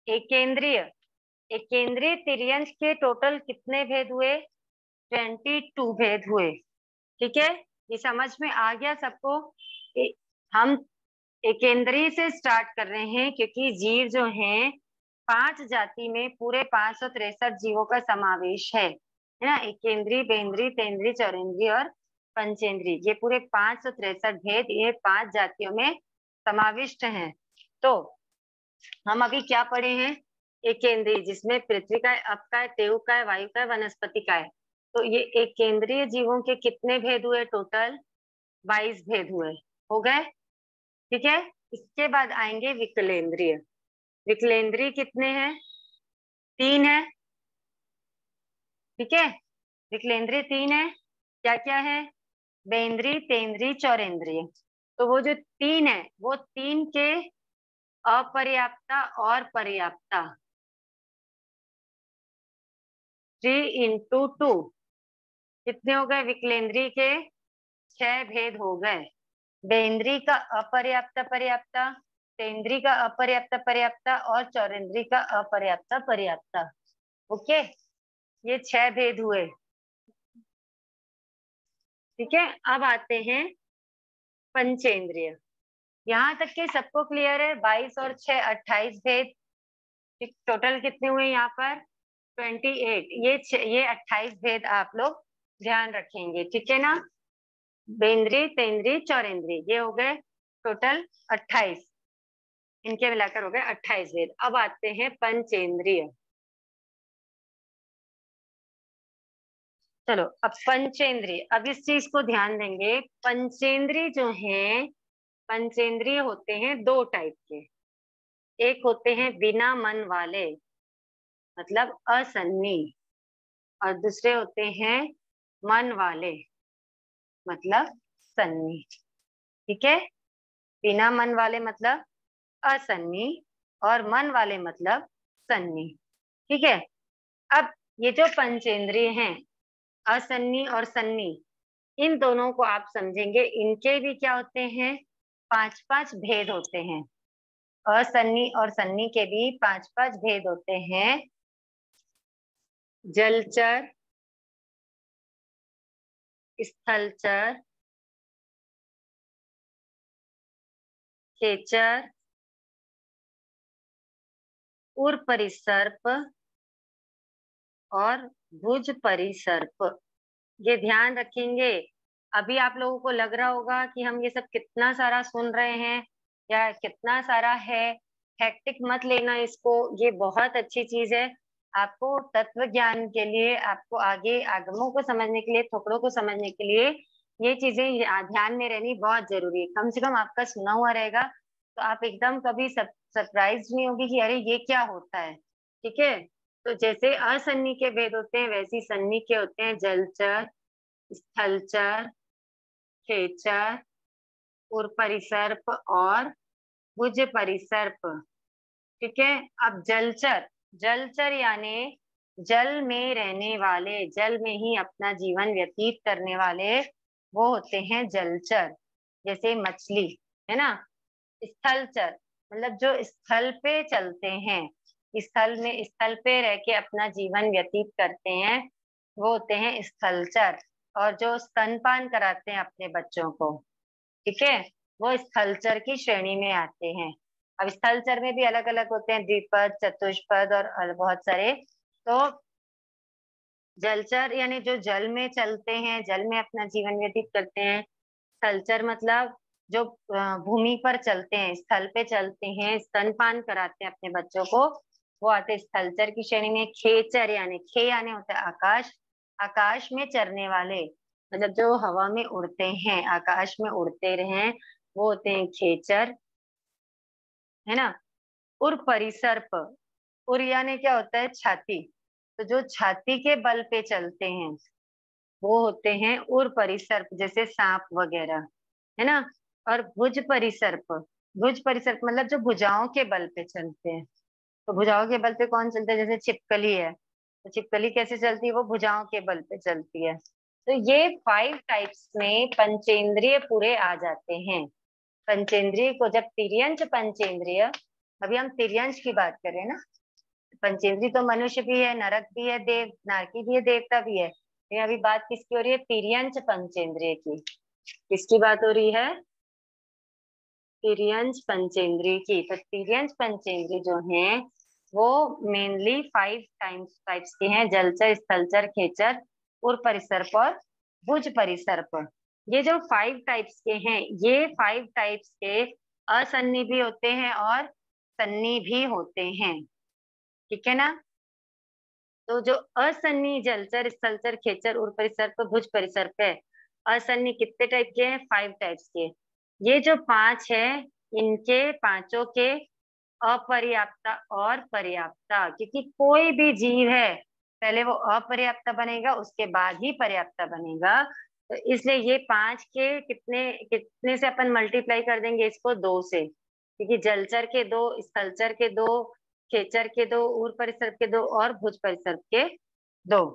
एक केंद्रीय तिर्यंक के टोटल कितने भेद हुए? 22 भेद हुए। ठीक है, ये समझ में आ गया सबको? हम एक केंद्रीय से स्टार्ट कर रहे हैं क्योंकि जीव जो हैं 5 जाति में पूरे 563 जीवों का समावेश है ना। एक केंद्रीय, बेंद्रीय, तेंद्रीय, चौरेंद्रीय और पंचेंद्रीय, ये पूरे 563 भेद ये 5 जातियों में समाविष्ट हैं। तो हम अभी क्या पढ़े हैं? एक केंद्रीय, जिसमें पृथ्वी का है, अप का है, तेउ का है, वायु का है, वनस्पति का है। तो ये एक केंद्रीय जीवों के कितने भेद हुए? टोटल 22 भेद हुए, हो गए। ठीक है, इसके बाद आएंगे विकलेंद्रिय। विकलेंद्रिय कितने हैं? 3 है। ठीक है, विकलेंद्रिय 3 है। क्या क्या है? बेंद्रीय, तेंद्रीय, चौरेंद्रीय। तो वो जो 3 है, वो 3 के अपर्याप्ता और पर्याप्ता, 3 into 2 कितने हो गए? विकलेंद्रीय के 6 भेद हो गए। बेंद्री का अपर्याप्त पर्याप्ता, तेंद्री का अपर्याप्त पर्याप्ता और चौरेंद्री का अपर्याप्त पर्याप्ता। ओके, ये 6 भेद हुए। ठीक है, अब आते हैं पंचेंद्रिय। यहाँ तक के सबको क्लियर है? 22 और 6 28 भेद। टोटल कितने हुए यहाँ पर? 28। ये 28 भेद आप लोग ध्यान रखेंगे, ठीक है ना। बेंद्री, तेंद्री, चौरेंद्री, ये हो गए टोटल 28। इनके मिलाकर हो गए 28 भेद। अब आते हैं पंचेंद्रिय। चलो, अब पंचेंद्रिय, अब इस चीज को ध्यान देंगे। पंचेंद्रिय जो हैं, पंचेंद्रिय होते हैं 2 टाइप के। एक होते हैं बिना मन वाले, मतलब असन्नी, और दूसरे होते हैं मन वाले, मतलब सन्नी। ठीक है, बिना मन वाले मतलब असन्नी, और मन वाले मतलब सन्नी। ठीक है। अब ये जो पंचेंद्रिय हैं, असन्नी और सन्नी, इन दोनों को आप समझेंगे। इनके भी क्या होते हैं? 5-5 भेद होते हैं। असन्नी और सन्नी के भी 5-5 भेद होते हैं। जलचर, स्थलचर, खेचर, उर परिसर्प और भुज परिसर्प। ये ध्यान रखेंगे। अभी आप लोगों को लग रहा होगा कि हम ये सब कितना सारा सुन रहे हैं या कितना सारा है। हेक्टिक मत लेना इसको, ये बहुत अच्छी चीज है। आपको तत्व ज्ञान के लिए, आपको आगे आगमों को समझने के लिए, थोकड़ों को समझने के लिए ये चीजें ध्यान में रहनी बहुत जरूरी है। कम से कम आपका सुना हुआ रहेगा तो आप एकदम कभी सरप्राइज नहीं होगी कि अरे ये क्या होता है। ठीक है, तो जैसे असन्नी के भेद होते हैं, वैसे ही सन्नी के होते हैं। जलचर, स्थलचर, खेचर, उरपरिसर्प और भुज परिसर्प। ठीक है। अब जलचर, जलचर यानी जल में रहने वाले, जल में ही अपना जीवन व्यतीत करने वाले वो होते हैं जलचर, जैसे मछली, है ना। स्थलचर मतलब जो स्थल पे चलते हैं, स्थल पे रह के अपना जीवन व्यतीत करते हैं, वो होते हैं स्थलचर। और जो स्तनपान कराते हैं अपने बच्चों को, ठीक है, वो स्थलचर की श्रेणी में आते हैं। अब स्थलचर में भी अलग अलग होते हैं, द्विपद, चतुष्पद और बहुत सारे। तो जलचर यानी जो जल में चलते हैं, जल में अपना जीवन व्यतीत करते हैं। स्थलचर मतलब जो भूमि पर चलते हैं, स्थल पे चलते हैं, स्तनपान कराते हैं अपने बच्चों को, वो आते हैं स्थलचर की श्रेणी में। खेचर यानी खे यानी होता है आकाश, आकाश में चरने वाले, मतलब जो हवा में उड़ते हैं, आकाश में उड़ते रहे, वो होते हैं खेचर, है ना। उर परिसर्प, उर यानी क्या होता है, छाती, तो जो छाती के बल पे चलते हैं वो होते हैं उर परिसर्प, जैसे सांप वगैरह, है ना। और भुज परिसर्प, भुज परिसर्प मतलब जो भुजाओं के बल पे चलते हैं। तो भुजाओं के बल पे कौन चलता है, जैसे छिपकली है, तो छिपकली कैसे चलती है, वो भुजाओं के बल पे चलती है। तो ये 5 टाइप्स में पंचेंद्रिय पूरे आ जाते हैं। पंचेंद्रिय को जब तिर्यंच पंचेंद्रिय, अभी हम तिर्यंच की बात कर रहे हैं ना, पंचेंद्रिय तो मनुष्य भी है, नरक भी है, देव नारकी भी है, देवता भी है। ये अभी बात किसकी हो रही है, तिर्यंच पंचेंद्रिय की। किसकी बात हो रही है, तिर्यंच पंचेंद्रिय की। तो तिर्यंच पंचेंद्रिय जो हैं वो मेनली 5 टाइप्स के हैं, जलचर, स्थलचर, खेचर, उर परिसर्प और भुज परिसर्प। ये जो 5 टाइप्स के हैं, ये 5 टाइप्स के असन्नी भी होते हैं और सन्नी भी होते हैं, ठीक है ना। तो जो असन्नी जलचर, स्थलचर, खेचर, उर परिसर्प, भुज परिसर्प है, असन्नी कितने टाइप के हैं, 5 टाइप्स के। ये जो 5 है, इनके पांचों के अपर्याप्ता और पर्याप्ता, क्योंकि कोई भी जीव है पहले वो अपर्याप्ता बनेगा, उसके बाद ही पर्याप्ता बनेगा। तो इसलिए ये 5 के कितने कितने से अपन मल्टीप्लाई कर देंगे इसको, 2 से, क्योंकि जलचर के 2, स्थलचर के 2, खेचर के 2, उर परिसर्प के 2 और भुज परिसर्प के 2।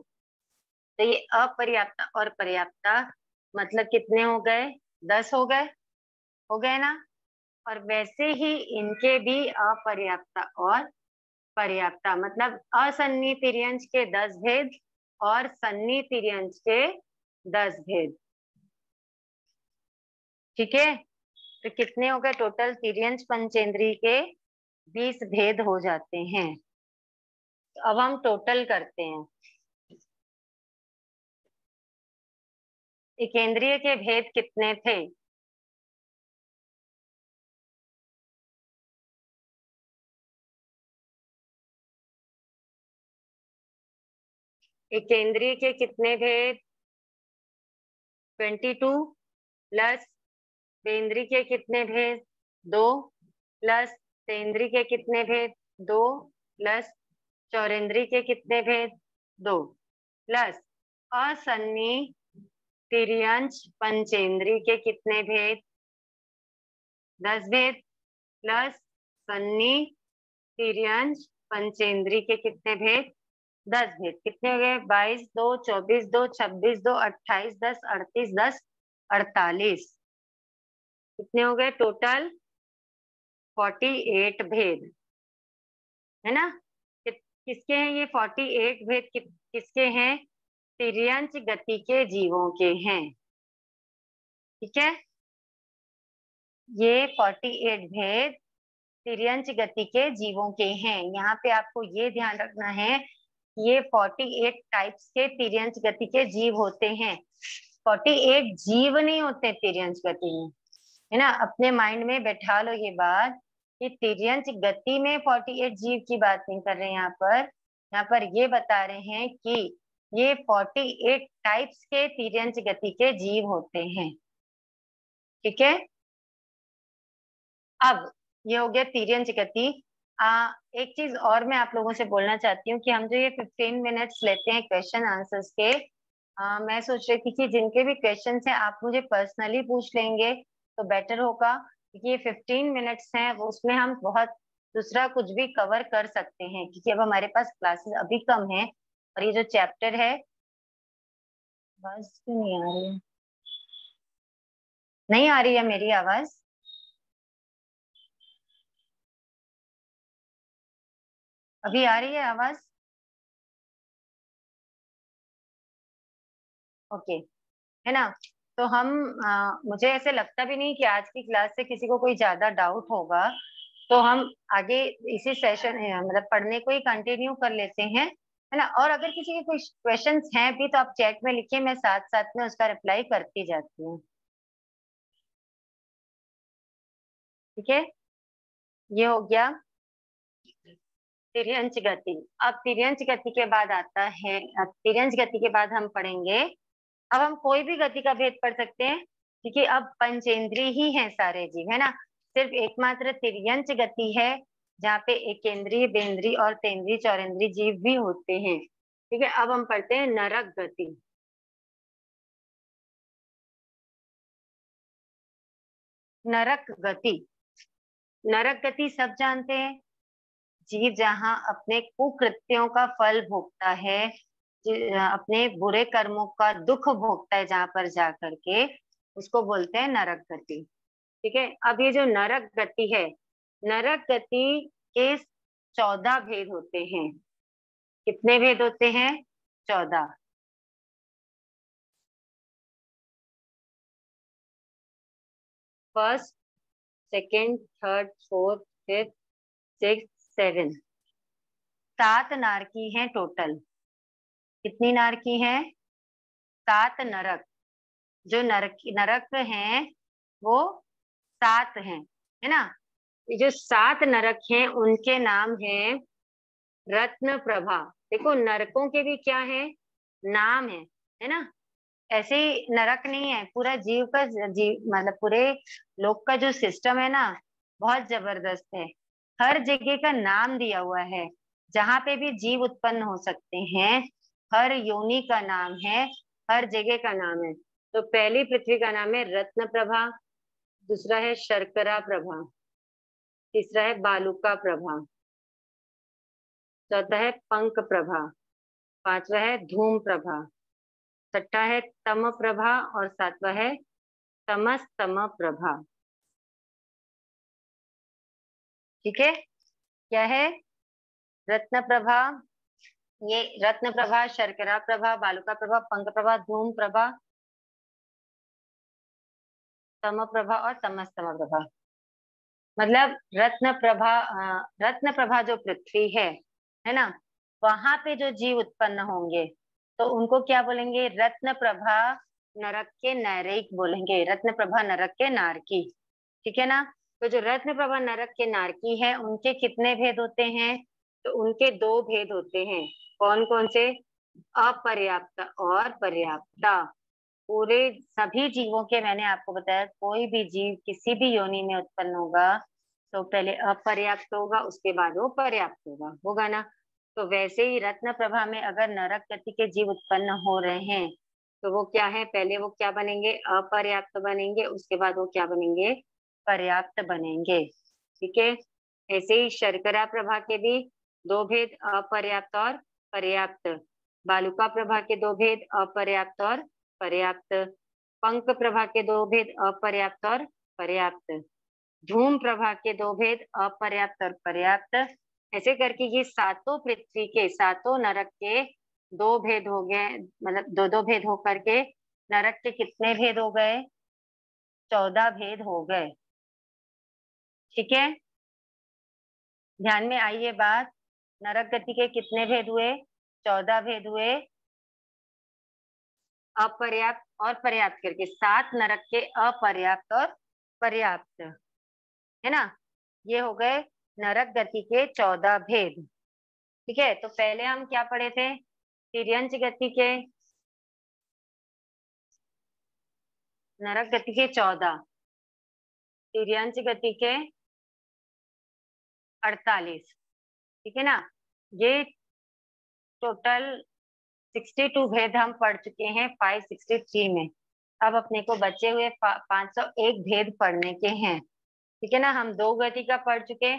तो ये अपर्याप्ता और पर्याप्ता मतलब कितने हो गए, 10 हो गए ना। और वैसे ही इनके भी अपर्याप्ता और पर्याप्ता मतलब असन्नी तिर्यंच के 10 भेद और सन्नी तिर्यंच के 10 भेद, ठीक है। तो कितने हो गए टोटल, तिर्यंच पंचेंद्रिय के 20 भेद हो जाते हैं। तो अब हम टोटल करते हैं। एकेंद्रिय के भेद कितने थे, एकेंद्रिय के कितने भेद, 22, प्लस बेंद्री के कितने भेद, 2, प्लस तेंद्री के कितने भेद, 2, प्लस चौरेंद्री के कितने भेद, 2, प्लस असन्नी तिर्यंच पंचेंद्री के कितने भेद, 10 भेद, प्लस सन्नी तिर्यंच पंचेंद्री के कितने भेद, 10 भेद। कितने हो गए, 22, 2, 24, 2, 26, 2, 28, 10, 38, 10, 48। कितने हो गए टोटल, 48 भेद, है ना। किसके हैं ये 48 भेद, किसके हैं, तिर्यंच गति के जीवों के हैं, ठीक है। ये 48 भेद तिर्यंच गति के जीवों के हैं। यहाँ पे आपको ये ध्यान रखना है कि ये 48 टाइप्स के तिर्यंच गति के जीव होते हैं, 48 जीव नहीं होते तिर्यंच गति में, है ना। अपने माइंड में बैठा लो ये बात कि तिर्यंच गति में 48 जीव की बात नहीं कर रहे हैं यहाँ पर ये बता रहे हैं कि ये 48 टाइप्स के तिर्यंच गति के जीव होते हैं, ठीक है। अब ये हो गया तिर्यंच गति। एक चीज और मैं आप लोगों से बोलना चाहती हूँ कि हम जो ये 15 मिनट्स लेते हैं क्वेश्चन आंसर्स के, मैं सोच रही थी कि जिनके भी क्वेश्चन हैं आप मुझे पर्सनली पूछ लेंगे तो बेटर होगा, क्योंकि ये 15 मिनट्स हैं, वो उसमें हम बहुत दूसरा कुछ भी कवर कर सकते हैं, क्योंकि अब हमारे पास क्लासेस अभी कम है। और ये जो चैप्टर है, बस क्यों नहीं आ रही है, नहीं आ रही है मेरी आवाज? अभी आ रही है आवाज? ओके, है ना। तो हम मुझे ऐसे लगता भी नहीं कि आज की क्लास से किसी को कोई ज्यादा डाउट होगा। तो हम आगे इसी सेशन मतलब पढ़ने को ही कंटिन्यू कर लेते हैं, है ना। और अगर किसी के कोई क्वेश्चंस हैं भी तो आप चैट में लिखिए, मैं साथ साथ में उसका रिप्लाई करती जाती हूँ। ठीक है, ये हो गया तिर्यंच गति। अब तिर्यंच गति के बाद आता है, अब तिर्यंच गति के बाद हम पढ़ेंगे। अब हम कोई भी गति का भेद पढ़ सकते हैं, क्योंकि अब पंचेंद्रिय ही हैं सारे जीव, है ना। सिर्फ एकमात्र तिर्यंच गति है जहाँ पे एकेंद्रीय, बेंद्रीय और तेंद्रीय, चौरेंद्रीय जीव भी होते हैं। ठीक है, अब हम पढ़ते हैं नरक गति। नरक गति, नरक गति सब जानते हैं। जीव जहाँ अपने कुकृत्यों का फल भोगता है, अपने बुरे कर्मों का दुख भोगता है जहां पर जा करके, उसको बोलते हैं नरक गति। ठीक है, अब ये जो नरक गति है, नरक गति के 14 भेद होते हैं। कितने भेद होते हैं? 14। First, second, third, fourth, fifth, six, seven. 7 नारकी हैं टोटल। कितनी नारकी हैं? 7 नरक। जो नरक नरक हैं वो 7 हैं, है ना। ये जो 7 नरक हैं उनके नाम है रत्न प्रभा। देखो, नरकों के भी क्या है, नाम है ना। ऐसे ही नरक नहीं है, पूरा जीव का जीव मतलब पूरे लोक का जो सिस्टम है ना, बहुत जबरदस्त है। हर जगह का नाम दिया हुआ है, जहां पे भी जीव उत्पन्न हो सकते हैं। हर योनि का नाम है, हर जगह का नाम है। तो पहली पृथ्वी का नाम है रत्न प्रभा, दूसरा है शर्करा प्रभा, तीसरा है बालुका प्रभा, चौथा है पंक प्रभा, पांचवा है धूम प्रभा, छठा है तम प्रभा और सातवां है तमस्तम प्रभा। ठीक है, क्या है? रत्न प्रभा, ये रत्न प्रभा, शर्करा प्रभा, बालुका प्रभा, पंक प्रभा, धूम प्रभा, तम प्रभा और तमस्तम प्रभा। मतलब रत्न प्रभा, रत्न प्रभा जो पृथ्वी है ना, वहां पे जो जीव उत्पन्न होंगे तो उनको क्या बोलेंगे? रत्न प्रभा नरक के नैरिक बोलेंगे, रत्न प्रभा नरक के नारकी। ठीक है ना। तो जो रत्न प्रभा नरक के नारकी है उनके कितने भेद होते हैं? तो उनके 2 भेद होते हैं। कौन कौन से? अपर्याप्त और पर्याप्ता। पूरे सभी जीवों के, मैंने आपको बताया, कोई भी जीव किसी भी योनि में उत्पन्न होगा तो पहले अपर्याप्त होगा, उसके बाद वो पर्याप्त होगा ना। तो वैसे ही रत्न प्रभा में अगर नरक गति के जीव उत्पन्न हो रहे हैं तो वो क्या है, पहले वो क्या बनेंगे? अपर्याप्त बनेंगे, उसके बाद वो क्या बनेंगे? पर्याप्त बनेंगे। ठीक है। ऐसे ही शर्करा प्रभा के भी 2 भेद, अपर्याप्त और पर्याप्त। बालुका प्रभा के 2 भेद, अपर्याप्त और पर्याप्त। पंक प्रभा के 2 भेद, अपर्याप्त और पर्याप्त। धूम प्रभा के 2 भेद, अपर्याप्त और पर्याप्त। ऐसे करके ये सातों पृथ्वी के, सातों नरक के 2 भेद हो गए, मतलब 2 2 भेद होकर के नरक के कितने भेद हो गए? 14 भेद हो गए। ठीक है, ध्यान में आई ये बात। नरक गति के कितने भेद हुए? 14 भेद हुए। अपर्याप्त और पर्याप्त करके 7 नरक के अपर्याप्त और पर्याप्त, है ना। ये हो गए नरक गति के 14 भेद। ठीक है, तो पहले हम क्या पढ़े थे? तिर्यंच गति के, नरक गति के 14, तिर्यंच गति के 48। ठीक है ना। ये टोटल 62 भेद हम पढ़ चुके हैं 563 में। अब अपने को बचे हुए 501 भेद पढ़ने के हैं। ठीक है ना। हम 2 गति का पढ़ चुके,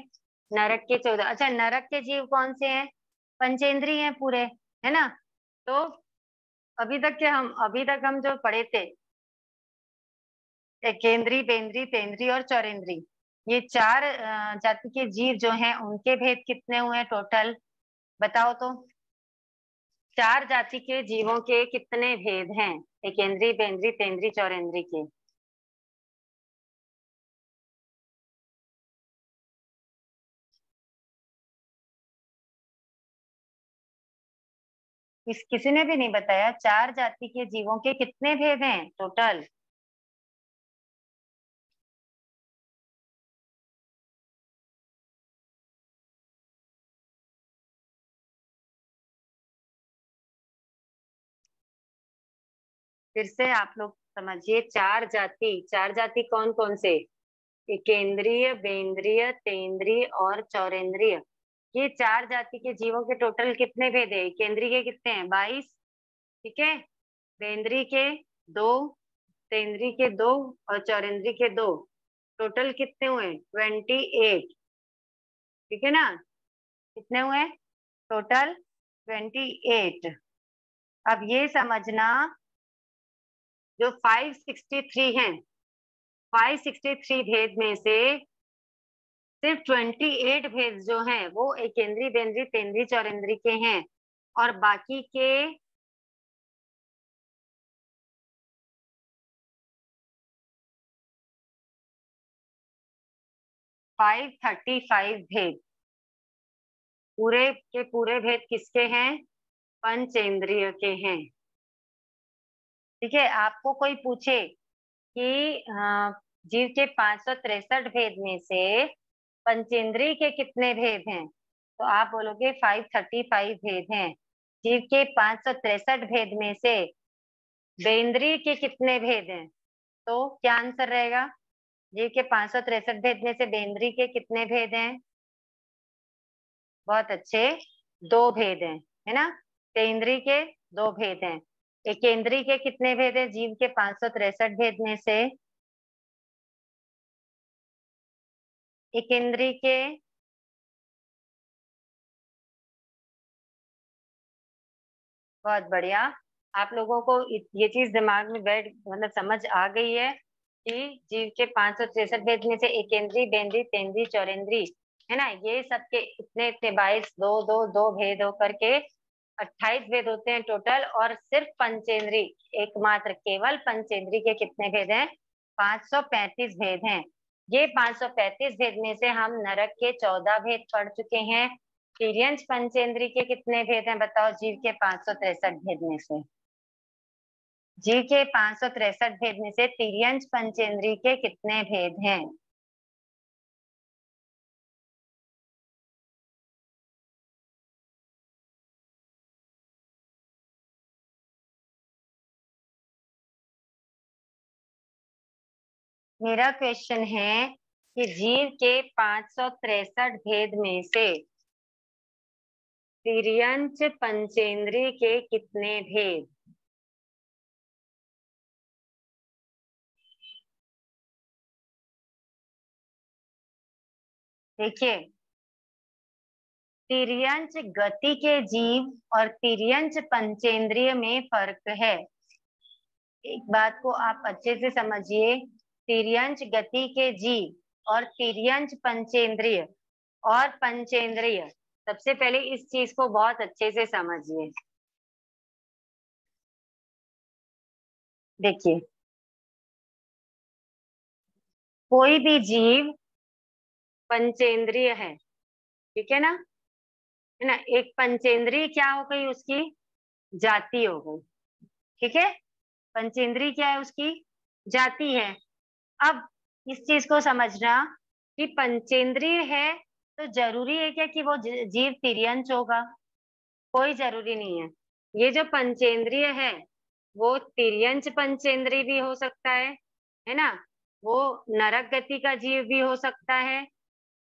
नरक के 14। अच्छा, नरक के जीव कौन से हैं? पंचेंद्रिय हैं पूरे, है ना। तो अभी तक जो पढ़े थे, एकेंद्री, बेंद्री, तेंद्री और चौरेंद्री, ये चार जाति के जीव जो हैं उनके भेद कितने हुए टोटल, बताओ तो। चार जाति के जीवों के कितने भेद हैं, एकेंद्री, बेंद्री, तेंद्री, चौरेंद्री के? किसी ने भी नहीं बताया, चार जाति के जीवों के कितने भेद हैं टोटल? फिर से आप लोग समझिए, चार जाति कौन कौन से? केंद्रीय, बेंद्रीय, तेंद्रीय और चौरेंद्रीय, ये चार जाति के जीवों के टोटल कितने भेद है? केंद्रीय के कितने हैं? 22, ठीक है। बेंद्री के 2, तेंद्री के 2 और चौरेंद्री के 2, टोटल कितने हुए? 28, ठीक है ना। कितने हुए टोटल? 28। अब ये समझना, जो 563 हैं, 563 भेद में से सिर्फ 28 भेद जो हैं वो एकेंद्री, बेंद्री, तेंद्री, चौरेंद्री के हैं, और बाकी के 535 भेद, पूरे के पूरे भेद किसके हैं? पंचेंद्रिय के हैं। ठीक है, आपको कोई पूछे कि जीव के 563 भेद में से पंचेंद्रिय के कितने भेद हैं, तो आप बोलोगे 535 भेद हैं। जीव के 563 भेद में से बेंद्रीय के कितने भेद हैं, तो क्या आंसर रहेगा? जीव के 563 भेद में से बेंद्रीय के कितने भेद हैं? बहुत अच्छे, 2 भेद हैं, है ना। तेंद्रीय के 2 भेद हैं। एकेंद्रीय के कितने भेद हैं जीव के 563 भेद में से? एकेंद्रीय के बहुत बढ़िया। आप लोगों को ये चीज दिमाग में बैठ, मतलब समझ आ गई है कि जीव के 563 भेद में से एकेंद्री, बेंद्री, तेंद्री, चौरेंद्री, है ना, ये सबके इतने इतने 22, 2 2 2 भेद होकर के 28 भेद होते हैं टोटल। और सिर्फ पंचेंद्री, एकमात्र केवल पंचेंद्री के कितने भेद हैं? 535 भेद हैं। ये 535 भेद में से हम नरक के 14 भेद पढ़ चुके हैं। तिर्यंच पंचेंद्री के कितने भेद हैं बताओ, जीव के 563 भेद में से? जीव के 563 भेद में से तिर्यंच पंचेंद्री के कितने भेद हैं? मेरा क्वेश्चन है कि जीव के 563 भेद में से तिर्यंच पंचेंद्री के कितने भेद? देखिए, तिर्यंच गति के जीव और तिर्यंच पंचेंद्रिय में फर्क है। एक बात को आप अच्छे से समझिए, तिर्यंच गति के जीव और तिर्यंच पंचेंद्रिय और पंचेंद्रिय, सबसे पहले इस चीज को बहुत अच्छे से समझिए। देखिए, कोई भी जीव पंचेंद्रिय है, ठीक है ना, है ना। एक पंचेंद्रिय क्या हो गई? उसकी जाति हो गई, ठीक है। पंचेंद्रिय क्या है? उसकी जाति है। अब इस चीज को समझना कि पंचेंद्रिय है तो जरूरी है क्या कि वो जीव तिर्यंच होगा? कोई जरूरी नहीं है। ये जो पंचेंद्रिय है वो तिर्यंच पंचेंद्रिय भी हो सकता है ना। वो नरक गति का जीव भी हो सकता है,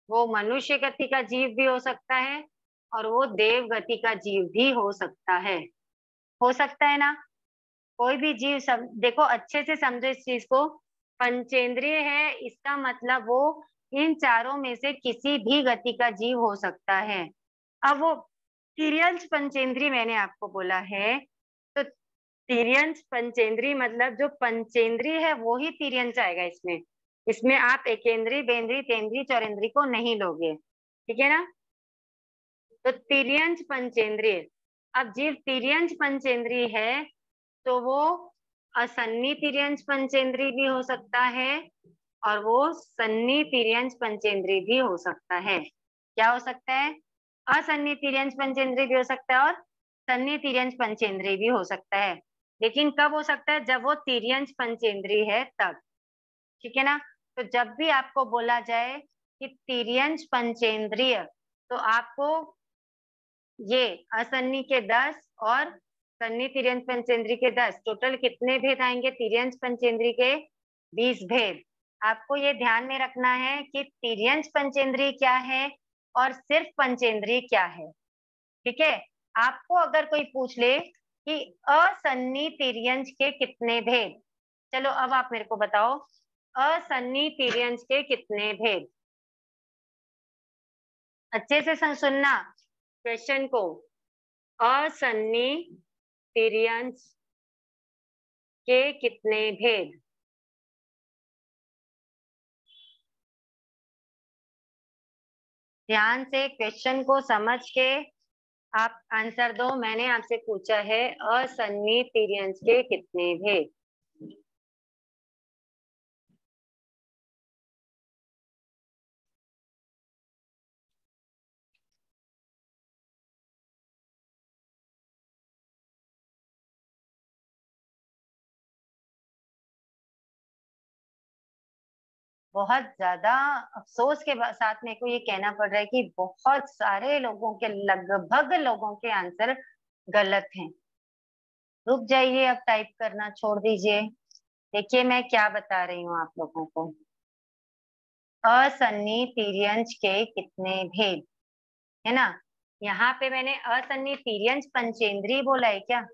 वो मनुष्य गति का जीव भी हो सकता है, और वो देव गति का जीव भी हो सकता है ना। कोई भी जीव देखो अच्छे से समझो इस चीज को। पंचेंद्रिय है इसका मतलब वो इन चारों में से किसी भी गति का जीव हो सकता है। अब वो तिर्यंच पंचेंद्रिय मैंने आपको बोला है, तो तिर्यंच पंचेंद्री मतलब जो पंचेंद्री है वो ही तिर्यंच आएगा इसमें। इसमें आप एकेंद्री, बेंद्री, तेंद्री, चौरेंद्री को नहीं लोगे, ठीक है ना। तो तिर्यंच पंचेंद्री, अब जीव तिर्यंच पंचेंद्री है तो वो असन्नी तिर्यंच पंचेंद्री भी हो सकता है और वो सन्नी तिर्यंच पंचेंद्री भी हो सकता है। क्या हो सकता है? असन्नी तिर्यंच पंचेंद्री भी हो सकता है और सन्नी तिर्यंच पंचेंद्री भी हो सकता है। लेकिन कब हो सकता है? जब वो तिर्यंच पंचेंद्री है तब, ठीक है ना। तो जब भी आपको बोला जाए कि तिर्यंच पंचेंद्रिय, तो आपको ये असन्नी के 10 और सन्नी तिर्यंच पंचेंद्री के 10, टोटल कितने भेद आएंगे तिर्यंच पंचेंद्री के? 20 भेद। आपको ये ध्यान में रखना है कि तिर्यंच पंचेंद्री क्या है और सिर्फ पंचेंद्री क्या है, ठीक है। आपको अगर कोई पूछ ले कि असन्नी तिर्यंच के कितने भेद, चलो अब आप मेरे को बताओ असन्नी तिर्यंच के कितने भेद। अच्छे से सुनना क्वेश्चन को। असन्नी तिर्यंच के कितने भेद? ध्यान से क्वेश्चन को समझ के आप आंसर दो। मैंने आपसे पूछा है असन्नी तिर्यंच के कितने भेद। बहुत ज्यादा अफसोस के साथ मेरे को ये कहना पड़ रहा है कि बहुत सारे लोगों के, लगभग लोगों के आंसर गलत हैं। रुक जाइए, अब टाइप करना छोड़ दीजिए। देखिए मैं क्या बता रही हूँ आप लोगों को। असन्नी तिर्यंच के कितने भेद, है ना। यहाँ पे मैंने असन्नी तिर्यंच पंचेंद्री बोला है क्या?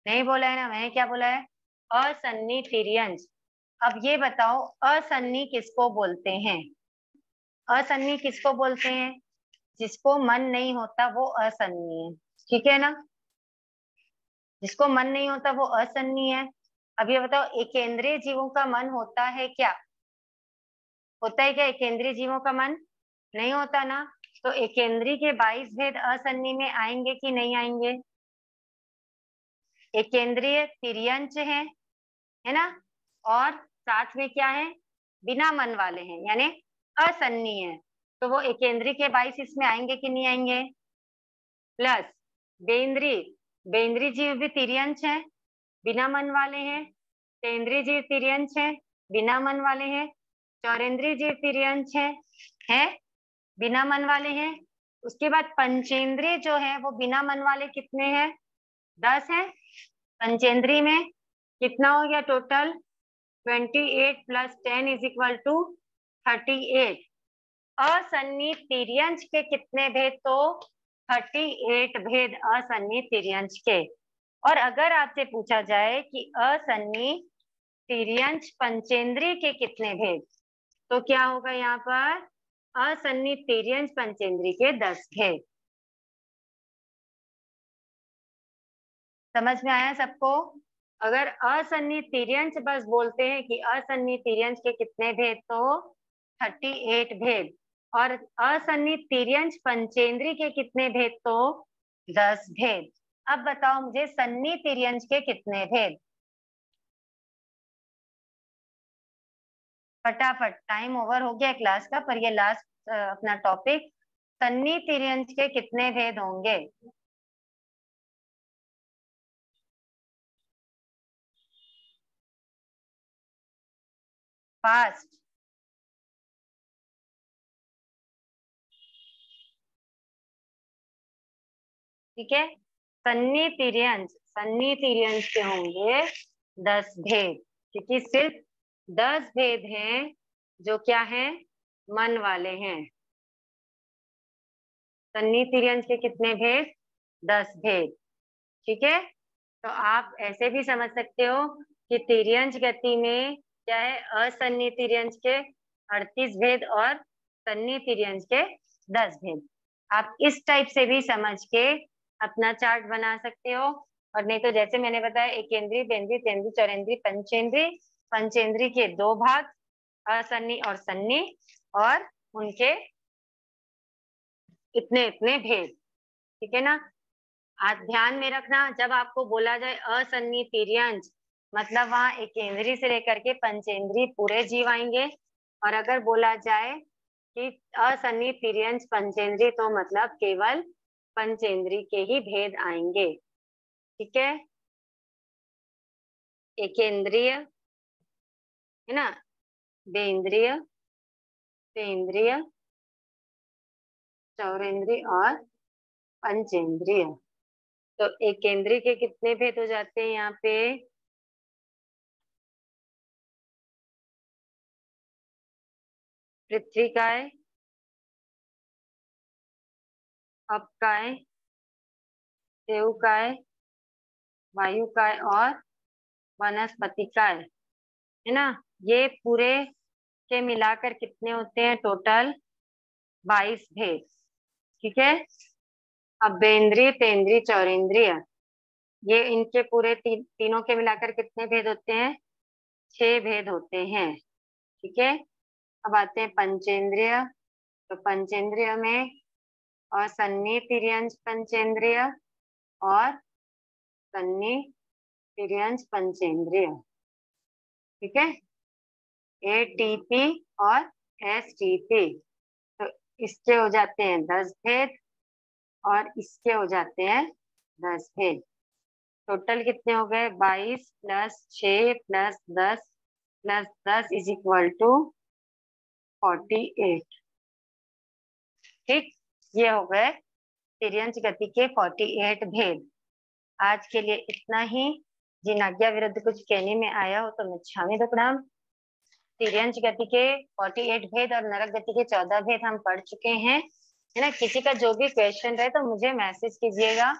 नहीं बोला है ना। मैंने क्या बोला है? असन्नी तिर्यंच। अब ये बताओ असन्नी किसको बोलते हैं? असन्नी किसको बोलते हैं? जिसको मन नहीं होता वो असन्नी है, ठीक है ना। जिसको मन नहीं होता वो असन्नी है। अब ये बताओ एकेंद्रीय जीवों का मन होता है क्या? होता है क्या एकेंद्रीय जीवों का मन? नहीं होता ना। तो एकेंद्रीय के 22 भेद असन्नी में आएंगे कि नहीं आएंगे? एकेंद्रीय तिर्यंच है ना। और साथ में क्या है? बिना मन वाले हैं, यानी असन्नी है। तो वो एकेंद्रीय के 22 इसमें आएंगे कि नहीं आएंगे? प्लस बेंद्री, बेंद्री जीव भी तिर्यंच है, बिना मन वाले हैं। तेंद्रीय जीव तिर्यंच है, बिना मन वाले हैं। चौरेंद्रीय जीव तिर्यंच है बिना मन वाले हैं। उसके बाद पंचेंद्रिय जो है वो बिना मन वाले कितने हैं? 10 है। पंचेंद्रिय में कितना हो गया total? 28 plus 10 is equal to 38। असन्नी तिर्यंच के कितने भेद? तो 38 भेद असन्नी तिर्यंच के। और अगर आपसे पूछा जाए कि असन्नी तिर्यंच पंचेंद्रिय के कितने भेद, तो क्या होगा यहाँ पर? असन्नी तिर्यंच पंचेंद्रिय के 10 भेद। समझ में आया सबको? अगर असन्नी तिर्यंच बस बोलते हैं कि असन्नी तिर्यंच के कितने भेद, तो 38 भेद। और असन्नी तिर्यंच पंचेंद्रिय के कितने भेद? तो 10 भेद। अब बताओ मुझे सन्नी तिर्यंच के कितने भेद? फटाफट, टाइम ओवर हो गया क्लास का, पर ये लास्ट अपना टॉपिक। सन्नी तिर्यंच के कितने भेद होंगे? फास्ट। ठीक है। सन्नी तिर्यंच के होंगे 10 भेद, क्योंकि सिर्फ 10 भेद हैं जो क्या है? मन वाले हैं। सन्नी तिर्यंच के कितने भेद? 10 भेद, ठीक है। तो आप ऐसे भी समझ सकते हो कि तिर्यंच गति में क्या है? असन्नी तिर्यंच के 38 भेद और सन्नी तिर्यंच के 10 भेद। आप इस टाइप से भी समझ के अपना चार्ट बना सकते हो। और नहीं तो जैसे मैंने बताया एकेंद्रीय, द्विंद्रीय, त्रिंद्रीय, चौरेंद्रीय, पंचेंद्रीय, पंचेंद्रीय के दो भाग, असन्नी और सन्नी, और उनके इतने इतने भेद। ठीक है ना। आज ध्यान में रखना, जब आपको बोला जाए असन्नी तिर्यंच, मतलब वहां एकेंद्रीय से लेकर के पंचेंद्रीय पूरे जीव आएंगे, और अगर बोला जाए कि असन्नी तिर्यंच पंचेंद्रीय, तो मतलब केवल पंचेंद्रीय के ही भेद आएंगे। ठीक है। एकेंद्रीय है ना, द्विंद्रीय, त्रिंद्रीय, चौरेंद्रीय और पंचेंद्रीय। तो एकेंद्रीय के कितने भेद हो जाते हैं यहाँ पे? पृथ्वीकाय, अपकाय, देवकाय, वायुकाय और वनस्पतिकाय, है ना। ये पूरे के मिलाकर कितने होते हैं? टोटल 22 भेद। ठीक है। अब बेंद्रीय, तेंद्रीय, चौरेंद्रीय, ये इनके पूरे तीनों के मिलाकर कितने भेद होते हैं? 6 भेद होते हैं। ठीक है। अब आते हैं पंचेंद्रिय। तो पंचेंद्रिय में असन्नी तिर्यंच पंचेंद्रिय और सन्नी तिर्यंच पंचेंद्रिय। ठीक है। एटीपी और एसटीपी, तो इसके हो जाते हैं 10 भेद, और इसके हो जाते हैं 10 भेद। टोटल कितने हो गए? 22 plus 6 plus 10 plus 10 is equal to 48। ठीक, ये हो गए तिर्यंच गति के 48 भेद। आज के लिए इतना ही। जिन आज्ञा विरुद्ध कुछ कहने में आया हो तो मिच्छामि दुक्कडम। तिर्यंच गति के 48 भेद और नरक गति के 14 भेद हम पढ़ चुके हैं, है ना। किसी का जो भी क्वेश्चन रहे तो मुझे मैसेज कीजिएगा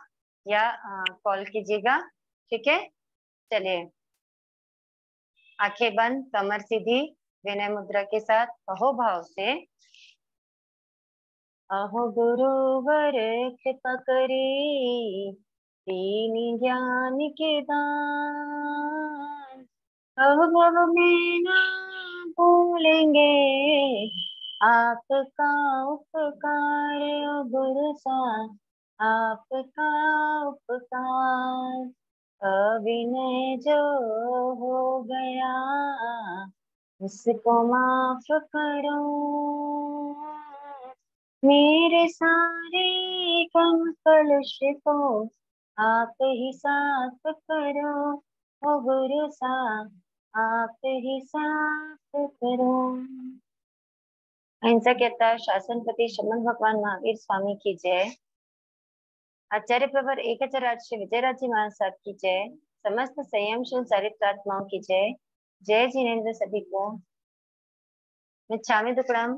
या कॉल कीजिएगा। ठीक है। चलिए, आंखें बंद, कमर सीधी, विनय मुद्रा के साथ कहो भाव से, अहो गुरुवर कृपा करी, दीन ज्ञान के दान, अब भव में ना भूलेंगे आपका उपकार, ओ गुरु सा आपका उपकार, अभिनय जो हो गया उसको माफ करो, मेरे सारे कम कलुष को आप ही साफ करो, ओ गुरु सा आप ही साफ करो। अहिंसा कहता शासनपति शमन भगवान महावीर स्वामी की जय। आचार्य प्रवर एक श्री विजयराज महाराज साहब की जय। समस्त संयमशील चरित्रात्माओं की जय। जय जिनेन्द्र सभी को। मिच्छामि दुक्कडम।